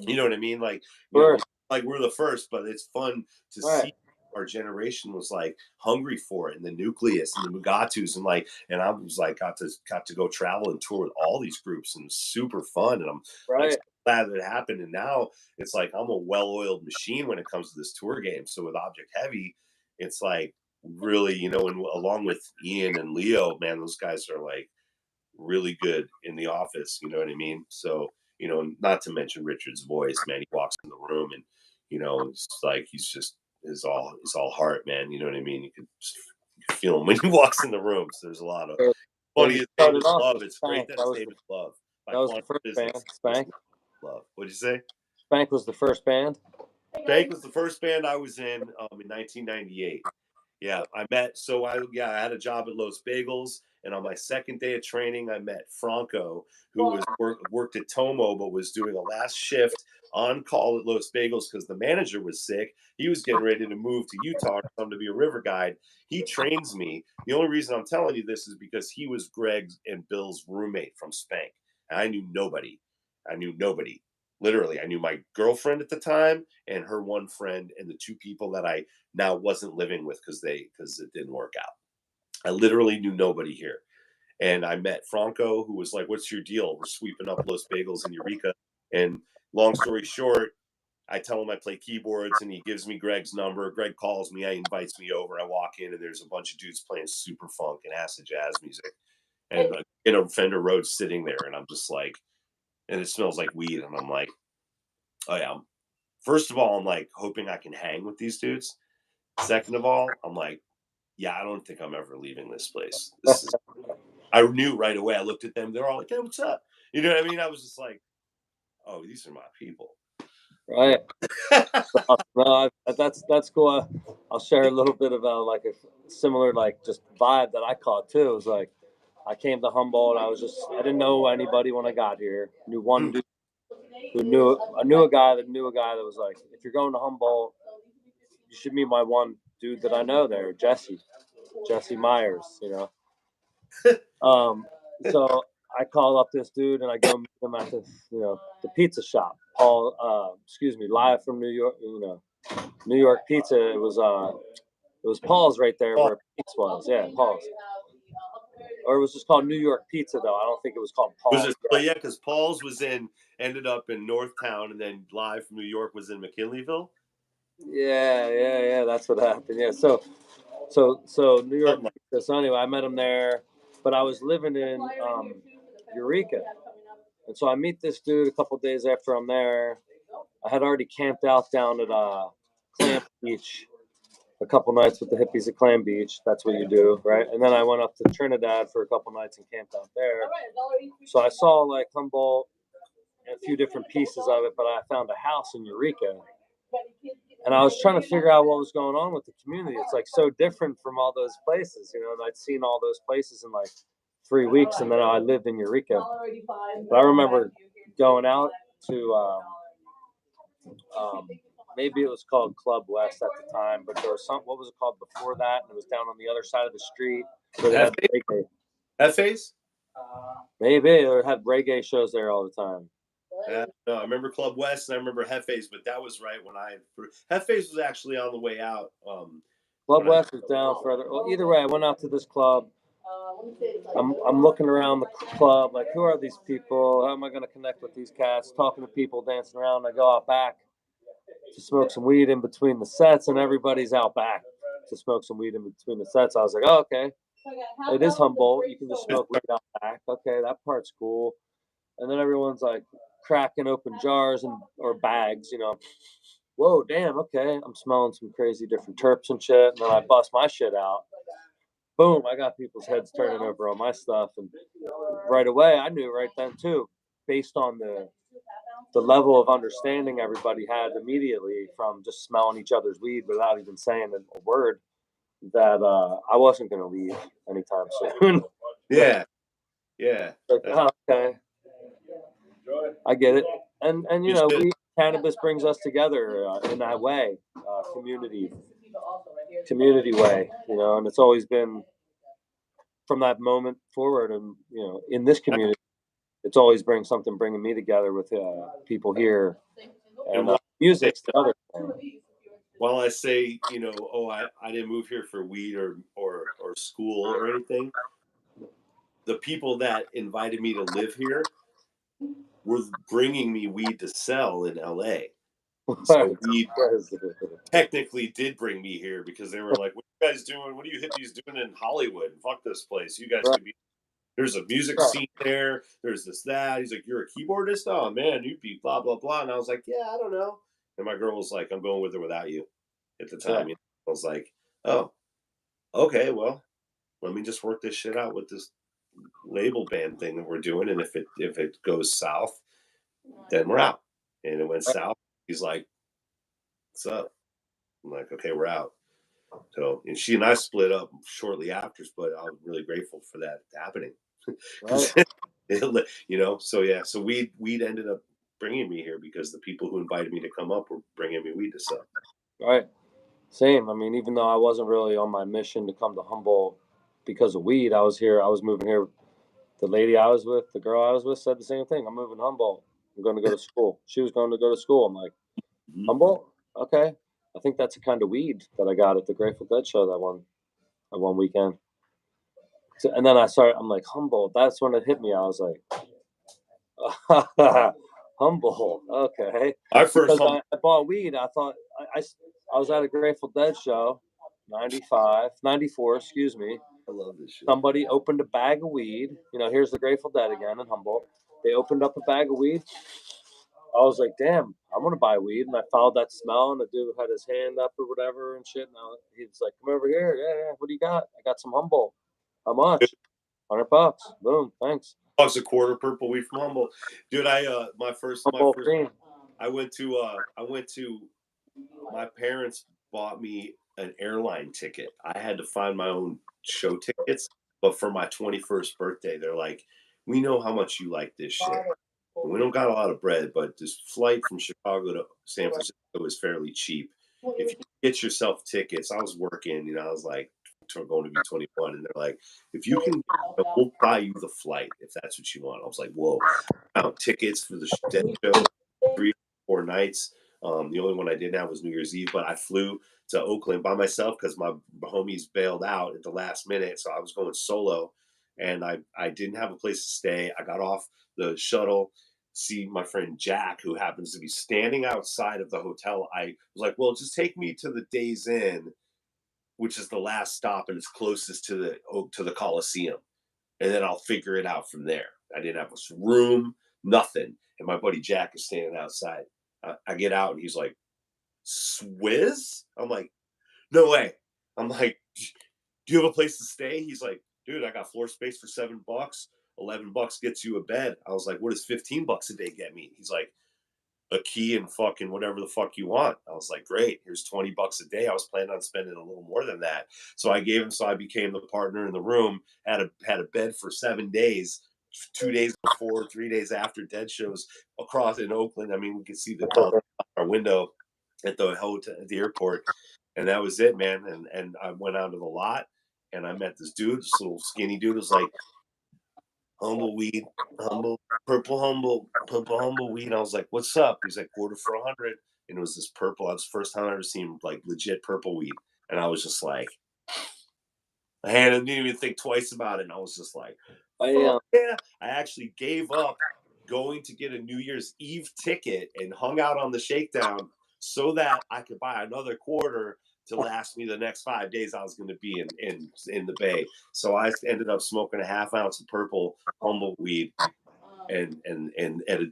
you know what I mean. Like, you know, like we're the first, but it's fun to see. Our generation was like hungry for it, and the Nucleus and the Mugatus, and I was like got to go travel and tour with all these groups, and it was super fun. And I'm like, glad that it happened. And now it's like I'm a well-oiled machine when it comes to this tour game. So with Object Heavy, it's like really, you know, and along with Ian and Leo, man, those guys are like really good in the office. You know what I mean? So, you know, not to mention Richard's voice, man. He walks in the room and, you know, it's like it's all heart, man. You know what I mean? You can feel him when he walks in the room. So there's a lot of funny. Love. It's great that his name is Love. That was the first band, Spank. Love. What'd you say? Spank was the first band. Spank was the first band I was in 1998. Yeah, I had a job at Los Bagels, and on my second day of training, I met Franco, who worked at Tomo, but was doing a last shift on call at Los Bagels because the manager was sick. He was getting ready to move to Utah to come to be a river guide. He trains me. The only reason I'm telling you this is because he was Greg's and Bill's roommate from Spank. And I knew nobody. Literally, I knew my girlfriend at the time and her one friend and the two people that I now wasn't living with because it didn't work out. I literally knew nobody here. And I met Franco, who was like, "What's your deal? We're sweeping up Los Bagels in Eureka." And long story short, I tell him I play keyboards, and he gives me Greg's number. Greg calls me, he invites me over. I walk in, and there's a bunch of dudes playing super funk and acid jazz music, and in a Fender Rhodes sitting there, and I'm just like, and it smells like weed, and I'm like, oh yeah. First of all, I'm like hoping I can hang with these dudes. Second of all, I'm like, yeah, I don't think I'm ever leaving this place. I knew right away. I looked at them. They're all like, "Hey, what's up?" You know what I mean? I was just like, "Oh, these are my people." Right. No, that's cool. I'll share a little bit about like a similar like just vibe that I caught too. It was like I came to Humboldt. I didn't know anybody when I got here. Knew one dude I knew a guy that was like, if you're going to Humboldt, you should meet my one dude that I know there, Jesse Myers. So I call up this dude and I go meet him at the pizza shop. Live from New York, New York Pizza. It was Paul's right there where Pete's was. Yeah, Paul's. Or it was just called New York Pizza though. I don't think it was called Paul's. Yeah, because Paul's ended up in Northtown, and then Live from New York was in McKinleyville. Yeah. That's what happened. Yeah. So New York Pizza. So anyway, I met him there, but I was living in Eureka. And so I meet this dude a couple days after I'm there. I had already camped out down at Clam Beach a couple nights with the hippies at Clam Beach. That's what you do, right? And then I went up to Trinidad for a couple nights and camped out there. So I saw like Humboldt and a few different pieces of it, but I found a house in Eureka. And I was trying to figure out what was going on with the community. It's like so different from all those places, and I'd seen all those places in like 3 weeks, and then I lived in Eureka. But I remember going out to maybe it was called Club West at the time, but there was what was it called before that? And it was down on the other side of the street where they had reggae. F-Face? Maybe, or had reggae shows there all the time. No, I remember Club West and I remember Hefe's, but that was right when Hefe's was actually on the way out. Club West was down further. Well, either way, I went out to this club. I'm looking around the club, like, who are these people? How am I going to connect with these cats? Talking to people, dancing around. I go out back to smoke some weed in between the sets, and everybody's out back to smoke some weed in between the sets. I was like, oh, okay, it is Humboldt. You can just smoke weed out back. Okay, that part's cool. And then everyone's like cracking open jars or bags, Whoa, damn, okay. I'm smelling some crazy different terps and shit. And then I bust my shit out. Boom, I got people's heads turning over on my stuff. And right away, I knew right then too, based on the level of understanding everybody had immediately from just smelling each other's weed without even saying a word, that I wasn't going to leave anytime soon. Yeah. Like, oh, okay. I get it. And cannabis brings us together in that way, community way, and it's always been from that moment forward. And, in this community, it's always bringing me together with people here. And music's the other thing. While I say, I didn't move here for weed or school or anything, the people that invited me to live here were bringing me weed to sell in LA. So weed technically did bring me here because they were like, "What are you guys doing? What are you hippies doing in Hollywood? Fuck this place. You guys could be. There's a music scene there. There's this, that." He's like, "You're a keyboardist? Oh man, you'd be blah blah blah." And I was like, "Yeah, I don't know." And my girl was like, "I'm going with or without you." At the time, I was like, "Oh, okay. Well, let me just work this shit out with this label band thing that we're doing, and if it goes south, then we're out." And it went south. He's like, "What's up?" I'm like, "Okay, we're out." So, and she and I split up shortly after, but I was really grateful for that happening. So yeah, so weed ended up bringing me here because the people who invited me to come up were bringing me weed to sell. Right. Same. I mean, even though I wasn't really on my mission to come to Humboldt because of weed, I was moving here. The lady I was with, the girl I was with said the same thing. I'm moving to Humboldt. I'm going to go to school. She was going to go to school. I'm like, Humboldt? Okay. I think that's the kind of weed that I got at the Grateful Dead show that one weekend. So, and then I'm like, Humboldt. That's when it hit me. I was like, Humboldt. Okay. I bought weed. I thought I was at a Grateful Dead show, 94, excuse me. I love this shit. Somebody opened a bag of weed. Here's the Grateful Dead again in Humboldt. They opened up a bag of weed. I was like, damn, I want to buy weed. And I followed that smell, and the dude had his hand up or whatever and shit. And he was like, come over here. Yeah. What do you got? I got some Humboldt. How much? $100. Boom. Thanks. Bucks a quarter purple weed from Humboldt. Dude, my parents bought me an airline ticket. I had to find my own show tickets, but for my 21st birthday, they're like, we know how much you like this shit. We don't got a lot of bread, but this flight from Chicago to San Francisco is fairly cheap. If you get yourself tickets, I was working, I was like, going to be 21, and they're like, if you can, we'll buy you the flight if that's what you want. I was like, whoa. I found tickets for the Dead show 3 or 4 nights. The only one I didn't have was New Year's Eve, but I flew to Oakland by myself because my homies bailed out at the last minute, so I was going solo, and I didn't have a place to stay. I got off the shuttle, see my friend Jack, who happens to be standing outside of the hotel. I was like, well, just take me to the Days Inn, which is the last stop and it's closest to the Coliseum, and then I'll figure it out from there. I didn't have a room, nothing, and my buddy Jack is standing outside. I get out and he's like, Swiz? I'm like, no way. I'm like, do you have a place to stay? He's like, dude, I got floor space for $7. $11 gets you a bed. I was like, what does $15 a day get me? He's like, a key and fucking whatever the fuck you want. I was like, great, here's $20 a day. I was planning on spending a little more than that. So I gave him, so I became the partner in the room, had a bed for 7 days, 2 days before, 3 days after Dead shows across in Oakland. I mean, we could see our window at the hotel, at the airport. And that was it, man. And I went out to the lot and I met this dude, this little skinny dude, was like, Humboldt weed, purple Humboldt weed. And I was like, what's up? He's like, quarter for 100. And it was this purple. That was the first time I ever seen like legit purple weed. And I was just like, I didn't even think twice about it. And I was just like, yeah. I actually gave up going to get a New Year's Eve ticket and hung out on the shakedown so that I could buy another quarter to last me the next 5 days I was going to be in the Bay. So I ended up smoking a half ounce of purple Humboldt weed and at a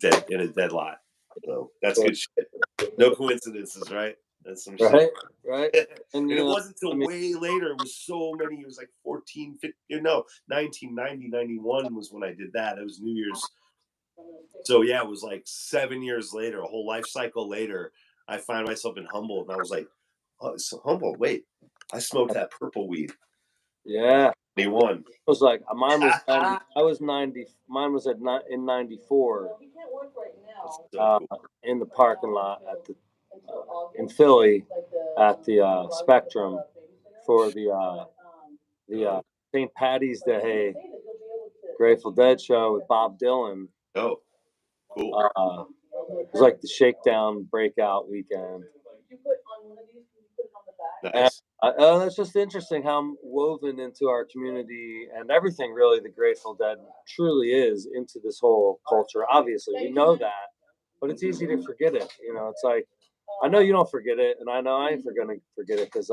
dead lot. So that's good shit. No coincidences, right? That's some shit. Right. And it wasn't until way later. It was so many. It was like 14, 15, 1990, 91 was when I did that. It was New Year's. So yeah, it was like 7 years later, a whole life cycle later, I find myself in Humboldt, and I was like, oh, it's Humboldt. Wait, I smoked that purple weed. Yeah. 91. It was like mine was 90, I was 90. Mine was in 94. In the parking lot at the in Philly at the Spectrum for the St. Patty's Day Grateful Dead show with Bob Dylan. Oh, cool. It was like the shakedown breakout weekend. Nice. That's just interesting how woven into our community and everything really the Grateful Dead truly is into this whole culture. Obviously, we know that, but it's easy to forget it. It's like, I know you don't forget it, and I know I ain't gonna forget it because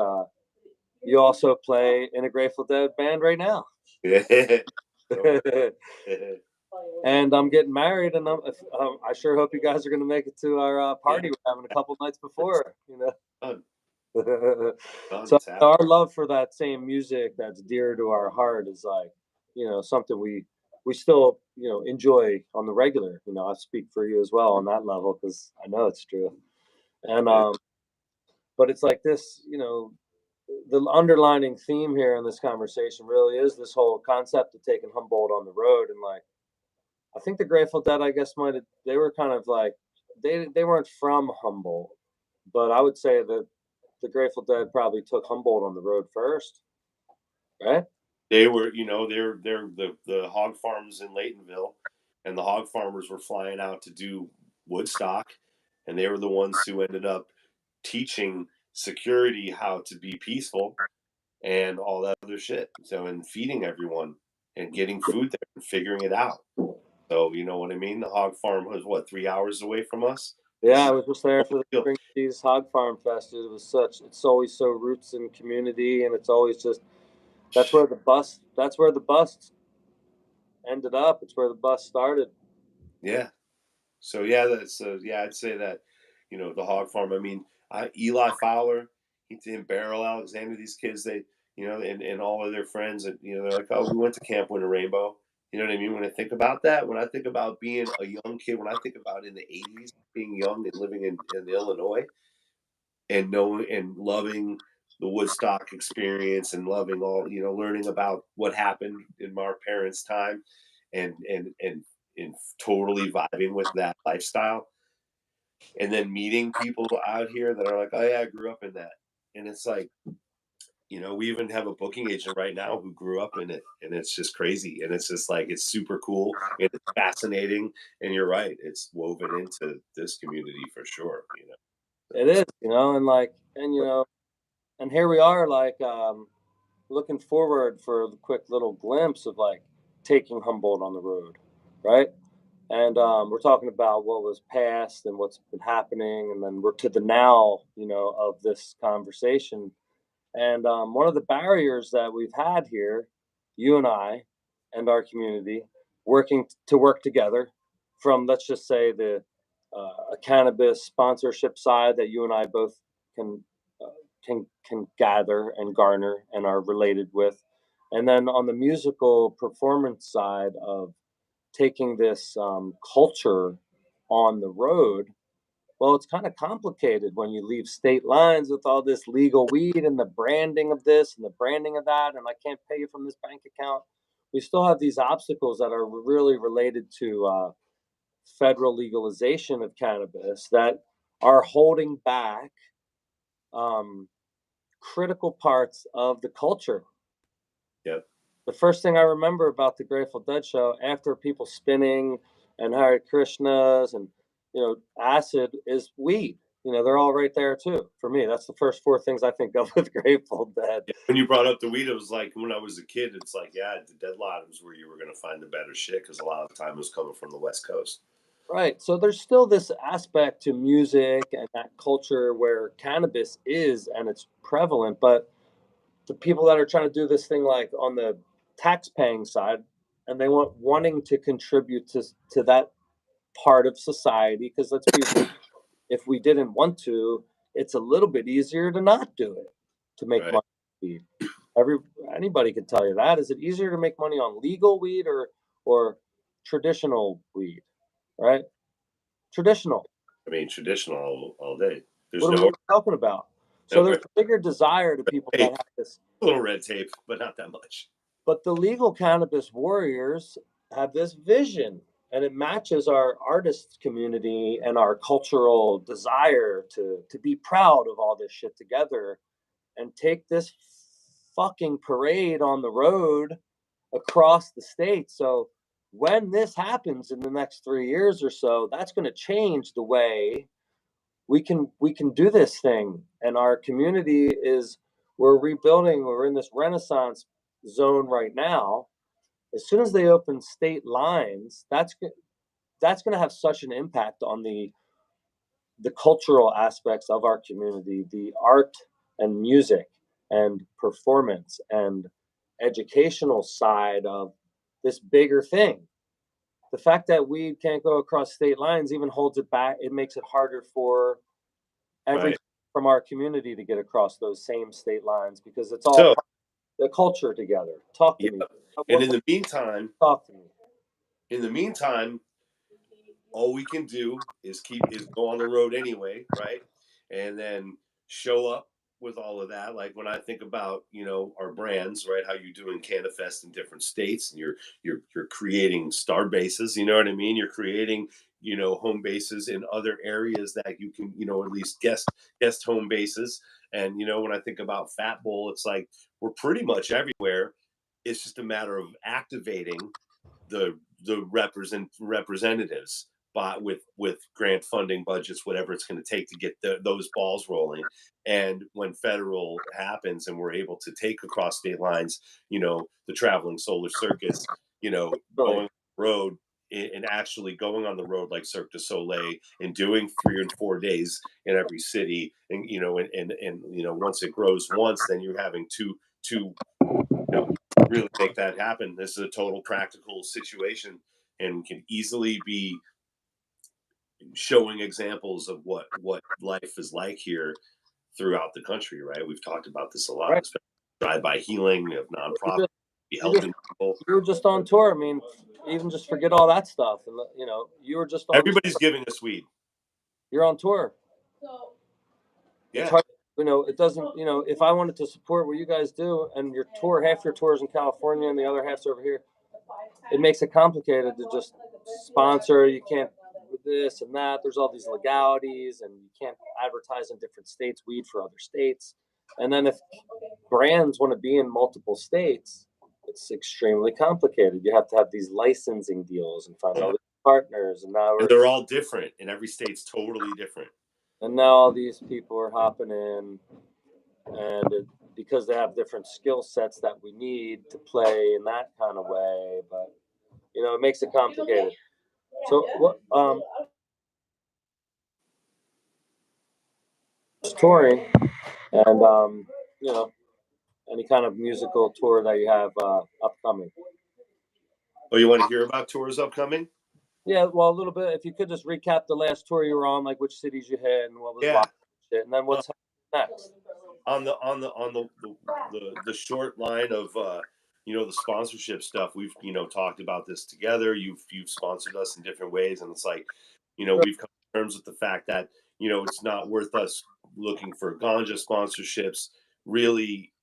you also play in a Grateful Dead band right now. And I'm getting married, and I sure hope you guys are gonna make it to our party we're having a couple nights before. So our love for that same music that's dear to our heart is like, something we still, enjoy on the regular. I speak for you as well on that level because I know it's true. And but it's like this, the underlining theme here in this conversation really is this whole concept of taking Humboldt on the road. And like, I think the Grateful Dead, I guess, they were kind of like, they weren't from Humboldt, but I would say that the Grateful Dead probably took Humboldt on the road first, right? They were, they're the hog farms in Laytonville, and the hog farmers were flying out to do Woodstock, and they were the ones who ended up teaching security how to be peaceful and all that other shit. So, and feeding everyone and getting food there and figuring it out. So, you know what I mean? The hog farm was what, 3 hours away from us? Yeah, I was just there for the Spring Cheese Hog Farm Fest. It's always so roots in community, and it's always just, that's where the bus ended up. It's where the bus started. Yeah. So yeah, I'd say that, you know, the hog farm. I mean, Eli Fowler, and Beryl Alexander, these kids, they, you know, and all of their friends, and you know, they're like, oh, we went to Camp Winter Rainbow. You know what I mean? When I think about that, when I think about being a young kid, when I think about in the '80s being young and living in Illinois and knowing and loving the Woodstock experience and loving all, you know, learning about what happened in our parents' time, and totally vibing with that lifestyle, and then meeting people out here that are like, oh yeah, I grew up in that, and it's like, you know, we even have a booking agent right now who grew up in it, and it's just crazy, and it's just like, it's super cool and it's fascinating, and you're right, it's woven into this community for sure, you know. It is, you know, and like, and you know, and here we are, like, looking forward for the quick little glimpse of like taking Humboldt on the road, right? And we're talking about what was past and what's been happening, and then we're to the now, you know, of this conversation. And one of the barriers that we've had here, you and I, and our community, work together, from, let's just say, the a cannabis sponsorship side that you and I both can can gather and garner and are related with, and then on the musical performance side of taking this culture on the road. Well, it's kind of complicated when you leave state lines with all this legal weed and the branding of this and the branding of that, and I can't pay you from this bank account. We still have these obstacles that are really related to federal legalization of cannabis that are holding back um, critical parts of the culture. Yep. The first thing I remember about the Grateful Dead show, after people spinning and Hare Krishnas and, you know, acid, is weed. You know, they're all right there too. For me, that's the first four things I think of with Grateful Dead. Yeah, when you brought up the weed, it was like, when I was a kid, it's like, yeah, the Dead Lot was where you were going to find the better shit, because a lot of the time it was coming from the West Coast. Right. So there's still this aspect to music and that culture where cannabis is and it's prevalent, but the people that are trying to do this thing like on the tax paying side, and they wanting to contribute to that part of society, because let's be real, if we didn't want to, it's a little bit easier to not do it, to make Right. money. Every Anybody could tell you that. Is it easier to make money on legal weed or traditional weed? Right? Traditional. I mean, traditional all day. There's What are we no, talking about? So no there's red a bigger desire to people that tape, have this. a little red tape, but not that much. But the legal cannabis warriors have this vision, and it matches our artist community and our cultural desire to be proud of all this shit together and take this fucking parade on the road across the state. So when this happens in the next 3 years or so, that's going to change the way we can do this thing. And our community is, we're rebuilding. We're in this renaissance zone right now. As soon as they open state lines, that's going to have such an impact on the cultural aspects of our community, the art and music and performance and educational side of this bigger thing. The fact that we can't go across state lines even holds it back. It makes it harder for every Right. from our community to get across those same state lines, because it's all So, part of the culture together. Talk to yeah. me. And in the meantime, Talk to me. all we can do is go on the road anyway, right? And then show up with all of that. Like when I think about, you know, our brands, right? How you doing CannFest in different states, and you're creating star bases. You know what I mean? You're creating, you know, home bases in other areas that you can, you know, at least guest home bases. And you know, when I think about Fatbol, it's like we're pretty much everywhere. It's just a matter of activating the representatives with grant funding budgets, whatever it's going to take to get those balls rolling. And when federal happens and we're able to take across state lines, the traveling solar circus, going on the road and actually going on the road like Cirque du Soleil and doing 3 and 4 days in every city. And, once it grows once, then you're having to really make that happen. This is a total practical situation and can easily be showing examples of what life is like here throughout the country, right? We've talked about this a lot, right. Especially drive-by healing, of nonprofits, you were just on tour. I mean, even just forget all that stuff. And, you were just on everybody's giving us weed. You're on tour. Yeah. It's hard, it doesn't, if I wanted to support what you guys do and your tour, half your tour is in California and the other half's over here, it makes it complicated to just sponsor. You can't do this and that. There's all these legalities and you can't advertise in different states weed for other states. And then if brands want to be in multiple states, it's extremely complicated. You have to have these licensing deals and find all these partners. And they're all different and every state's totally different. And now all these people are hopping in and because they have different skill sets that we need to play in that kind of way. But, it makes it complicated. So what, touring and, any kind of musical tour that you have upcoming. Oh, you want to hear about tours upcoming? Yeah, well, a little bit. If you could just recap the last tour you were on, like which cities you hit and what was shit, and then what's next. On the short line of the sponsorship stuff, we've talked about this together. You've sponsored us in different ways, and it's like we've come to terms with the fact that it's not worth us looking for ganja sponsorships really,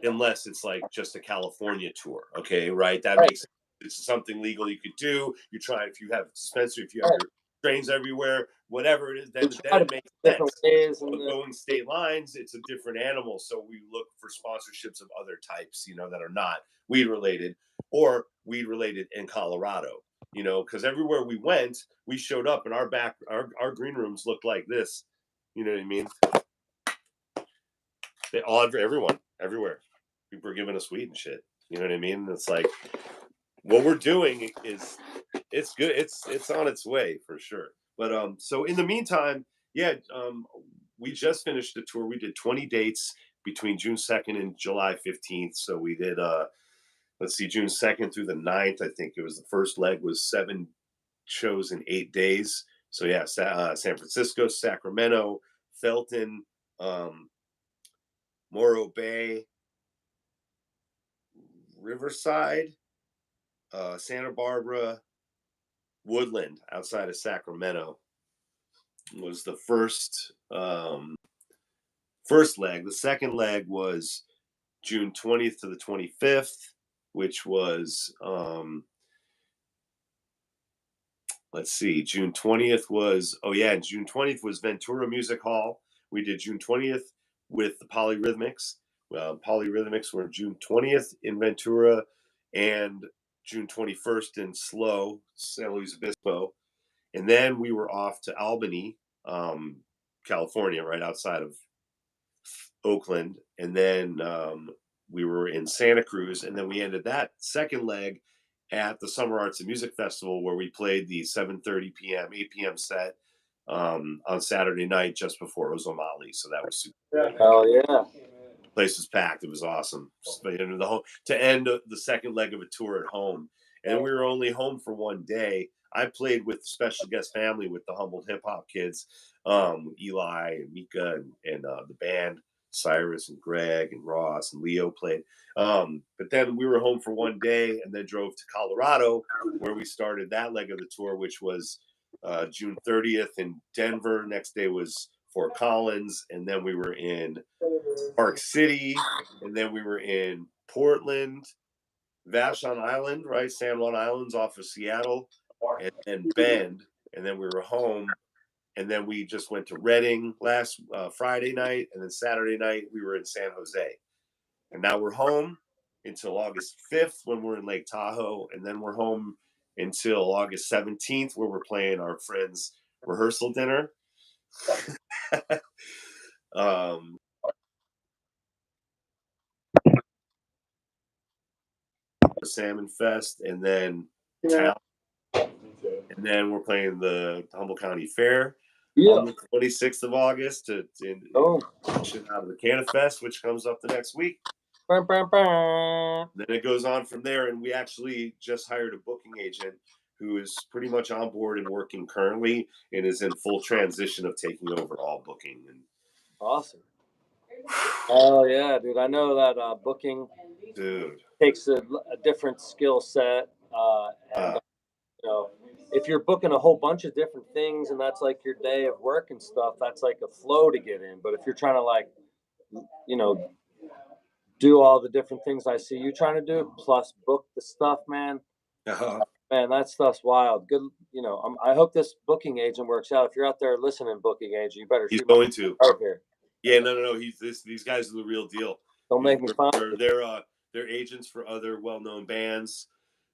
unless it's like just a California tour. Okay, right? That makes sense. It's something legal you could do. You try if you have a dispensary, if you have your strains everywhere, whatever it is, then it makes sense. But going state lines, it's a different animal. So we look for sponsorships of other types, that are not weed related or weed related in Colorado. Because everywhere we went, we showed up and our green rooms looked like this. You know what I mean? Everyone, everywhere. People are giving us weed and shit. You know what I mean? It's like what we're doing it's good. It's on its way for sure. But so in the meantime, we just finished the tour. We did 20 dates between June 2nd and July 15th. So we did June 2nd through the 9th. I think it was the first leg was 7 shows in 8 days. So San Francisco, Sacramento, Felton, Morro Bay, Riverside, Santa Barbara, Woodland outside of Sacramento was the first leg. The second leg was June 20th to the 25th, which was June 20th was June 20th was Ventura Music Hall. We did June 20th with the Polyrhythmics. Polyrhythmics were June 20th in Ventura and June 21st in SLO, San Luis Obispo. And then we were off to Albany, California, right outside of Oakland. And then we were in Santa Cruz. And then we ended that second leg at the Summer Arts and Music Festival, where we played the 7:30 p.m., 8 p.m. set on Saturday night just before Ozomali. So that was super. Hell yeah. Place was packed. It was awesome. To end the second leg of a tour at home. And we were only home for one day. I played with special guest family with the Humboldt Hip-Hop kids, Eli and Mika and the band, Cyrus and Greg and Ross and Leo played. But then we were home for one day and then drove to Colorado, where we started that leg of the tour, which was June 30th in Denver. Next day was Fort Collins. And then we were in Park City. And then we were in Portland, Vashon Island, right? San Juan Islands off of Seattle, and Bend. And then we were home. And then we just went to Redding last Friday night. And then Saturday night, we were in San Jose. And now we're home until August 5th when we're in Lake Tahoe. And then we're home until August 17th, where we're playing our friends' rehearsal dinner. Salmon Fest, and then Town, and then we're playing the Humboldt County Fair on the 26th of August to out of the Cannabis, which comes up the next week. Then it goes on from there, and we actually just hired a booking agent who is pretty much on board and working currently, and is in full transition of taking over all booking. And awesome. Oh yeah, dude. I know that booking takes a different skill set, and you know, if you're booking a whole bunch of different things and that's like your day of work and stuff, that's like a flow to get in. But if you're trying to like, you know, do all the different things I see you trying to do, plus book the stuff, man. Man, that stuff's wild. Good, you know. I hope this booking agent works out. If you're out there listening, booking agent, you better. He's going to. Here. Yeah, no. These guys are the real deal. Don't make me fun. They're agents for other well-known bands.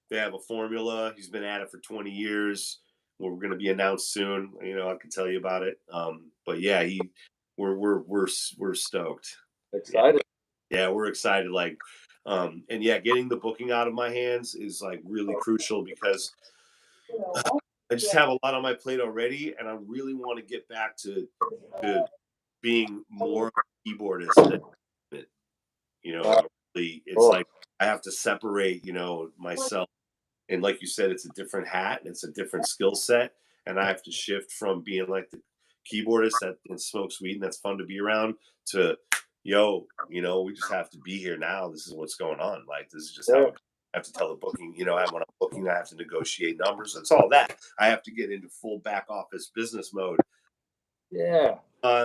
They have a formula. He's been at it for 20 years. We're going to be announced soon. You know, I can tell you about it. But yeah, we're stoked. Excited. Yeah, we're excited. Like, and yeah, getting the booking out of my hands is like really crucial because I just have a lot on my plate already, and I really want to get back to being more keyboardist. You know, it's like I have to separate, you know, myself. And like you said, it's a different hat, and it's a different skill set, and I have to shift from being like the keyboardist that smokes weed and that's fun to be around to, yo, you know, we just have to be here now. This is what's going on. Like, this is just how I have to tell the booking. You know, when I'm booking, I have to negotiate numbers. It's all that. I have to get into full back office business mode. Yeah.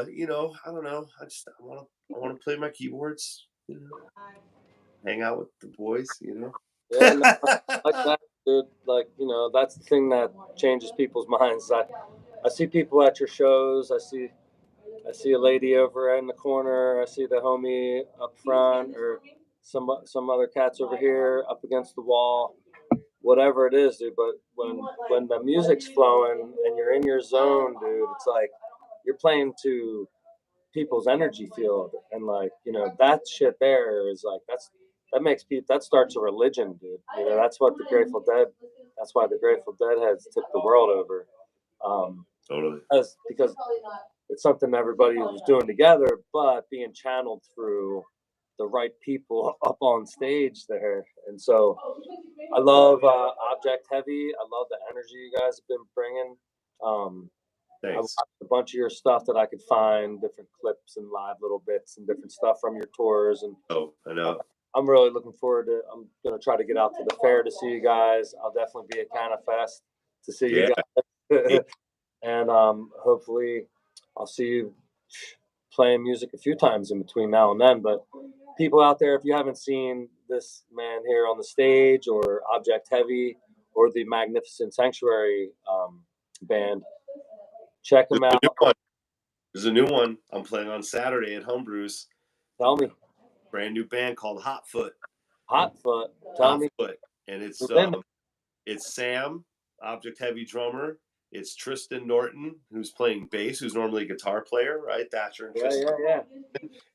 You know, I don't know. I want to play my keyboards. You know, hang out with the boys. You know. Yeah, no, like that, dude. Like, you know, that's the thing that changes people's minds. I see people at your shows. I see a lady over in the corner. I see the homie up front, or some other cats over here up against the wall. Whatever it is, dude. But when the music's flowing and you're in your zone, dude, it's like you're playing to people's energy field, and like, you know, that shit there is like that makes people, that starts a religion, dude. You know, that's what the Grateful Dead. That's why the Grateful Dead has took the world over. Totally. Because it's something everybody was doing together, but being channeled through the right people up on stage there. And so I love Object Heavy. I love the energy you guys have been bringing. I watched a bunch of your stuff that I could find, different clips and live little bits and different stuff from your tours. And I know. I'm really looking forward to. I'm gonna try to get out to the fair to see you guys. I'll definitely be at Cannabis to see you guys, and hopefully I'll see you playing music a few times in between now and then. But people out there, if you haven't seen this man here on the stage, or Object Heavy, or the Magnificent Sanctuary band, check them out. There's a new one I'm playing on Saturday at Humbrew's. Tell me. Brand new band called Hotfoot. Hotfoot. Tell me. And it's Sam, Object Heavy drummer. It's Tristan Norton, who's playing bass, who's normally a guitar player, right? Thatcher and Tristan. Yeah.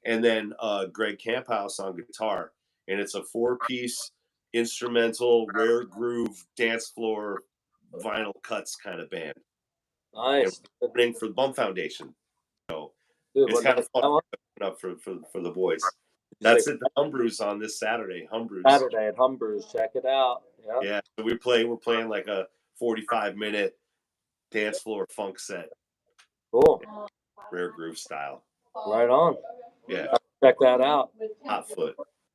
And then Greg Camphouse on guitar. And it's a 4-piece instrumental, rare groove, dance floor, vinyl cuts kind of band. Nice. And for the Bum Foundation. So it's kind of fun up for the boys. That's at the Humbrew's on this Saturday. Saturday at Humbrew's. Check it out. Yep. Yeah. So we're playing like a 45-minute dance floor funk set. Cool. Rare groove style. Right on. Yeah. Check that out. Hotfoot.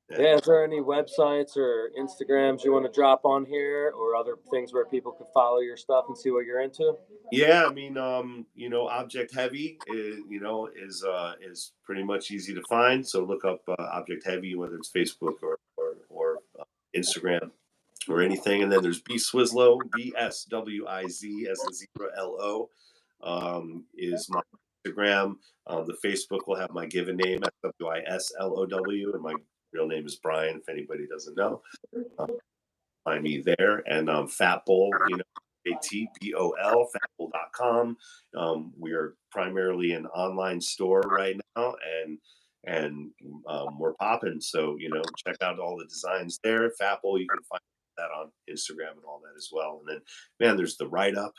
Yeah. Is there any websites or Instagrams you want to drop on here, or other things where people can follow your stuff and see what you're into? Yeah, I mean, you know, Object Heavy is pretty much easy to find. So look up Object Heavy, whether it's Facebook or Instagram or anything. And then there's B Swizlo, BSWIZ as in zebra LO, is my Instagram. The Facebook will have my given name, SWISLOW, and my real name is Brian, if anybody doesn't know. find me there. And Fatbol, Fatbol, fatbol.com. We are primarily an online store right now, and we're popping. So check out all the designs there. Fatbol, you can find that on Instagram and all that as well. And then, man, there's the write up.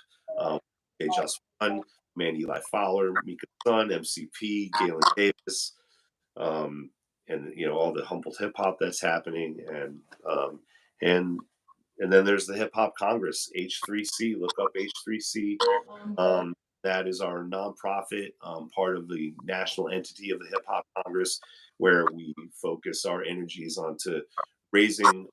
Just Fun, Man Eli Fowler, Mika Sun, MCP, Galen Davis, and all the Humboldt Hip-Hop that's happening, and then there's the Hip Hop Congress, H3C. Look up H3C. That is our nonprofit, part of the national entity of the Hip Hop Congress, where we focus our energies onto raising,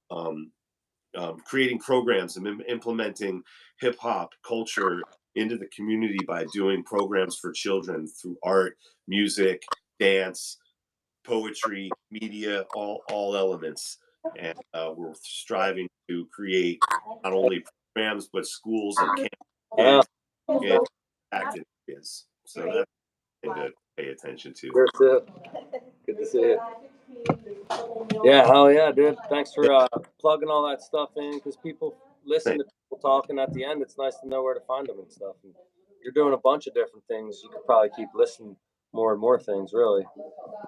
creating programs and implementing hip hop culture into the community by doing programs for children through art, music, dance, poetry, media, all elements. And we're striving to create not only programs but schools and camps and active kids. So that's something to pay attention to. Good to see you. Yeah, hell yeah, dude. Thanks for plugging all that stuff in, because people listen to people talking at the end. It's nice to know where to find them and stuff. And you're doing a bunch of different things. You could probably keep listening more and more things, really.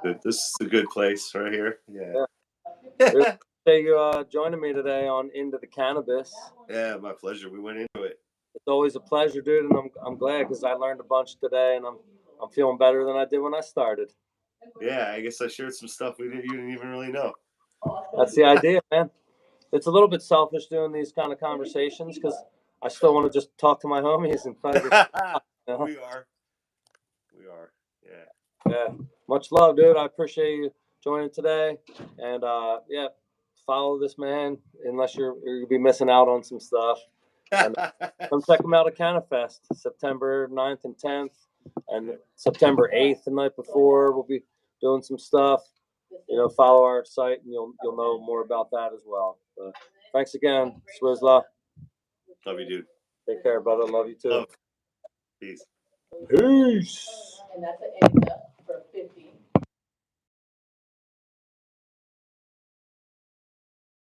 This is a good place right here. Yeah. Really appreciate you joining me today on Into the Cannabis. Yeah, my pleasure. We went into it. It's always a pleasure, dude, and I'm glad, because I learned a bunch today, and I'm feeling better than I did when I started. Yeah, I guess I shared some stuff you didn't even really know. That's the idea, man. It's a little bit selfish doing these kind of conversations, because I still want to just talk to my homies and find it. We are. Yeah. Much love, dude. I appreciate you joining today, and follow this man unless you're gonna be missing out on some stuff. And come check him out at Cannabis, September 9th and 10th, and September 8th, the night before, we'll be doing some stuff. Follow our site, and you'll know more about that as well. But thanks again, Swislow. Love you, dude. Take care, brother. Love you too. Love. Peace. Peace. And that's an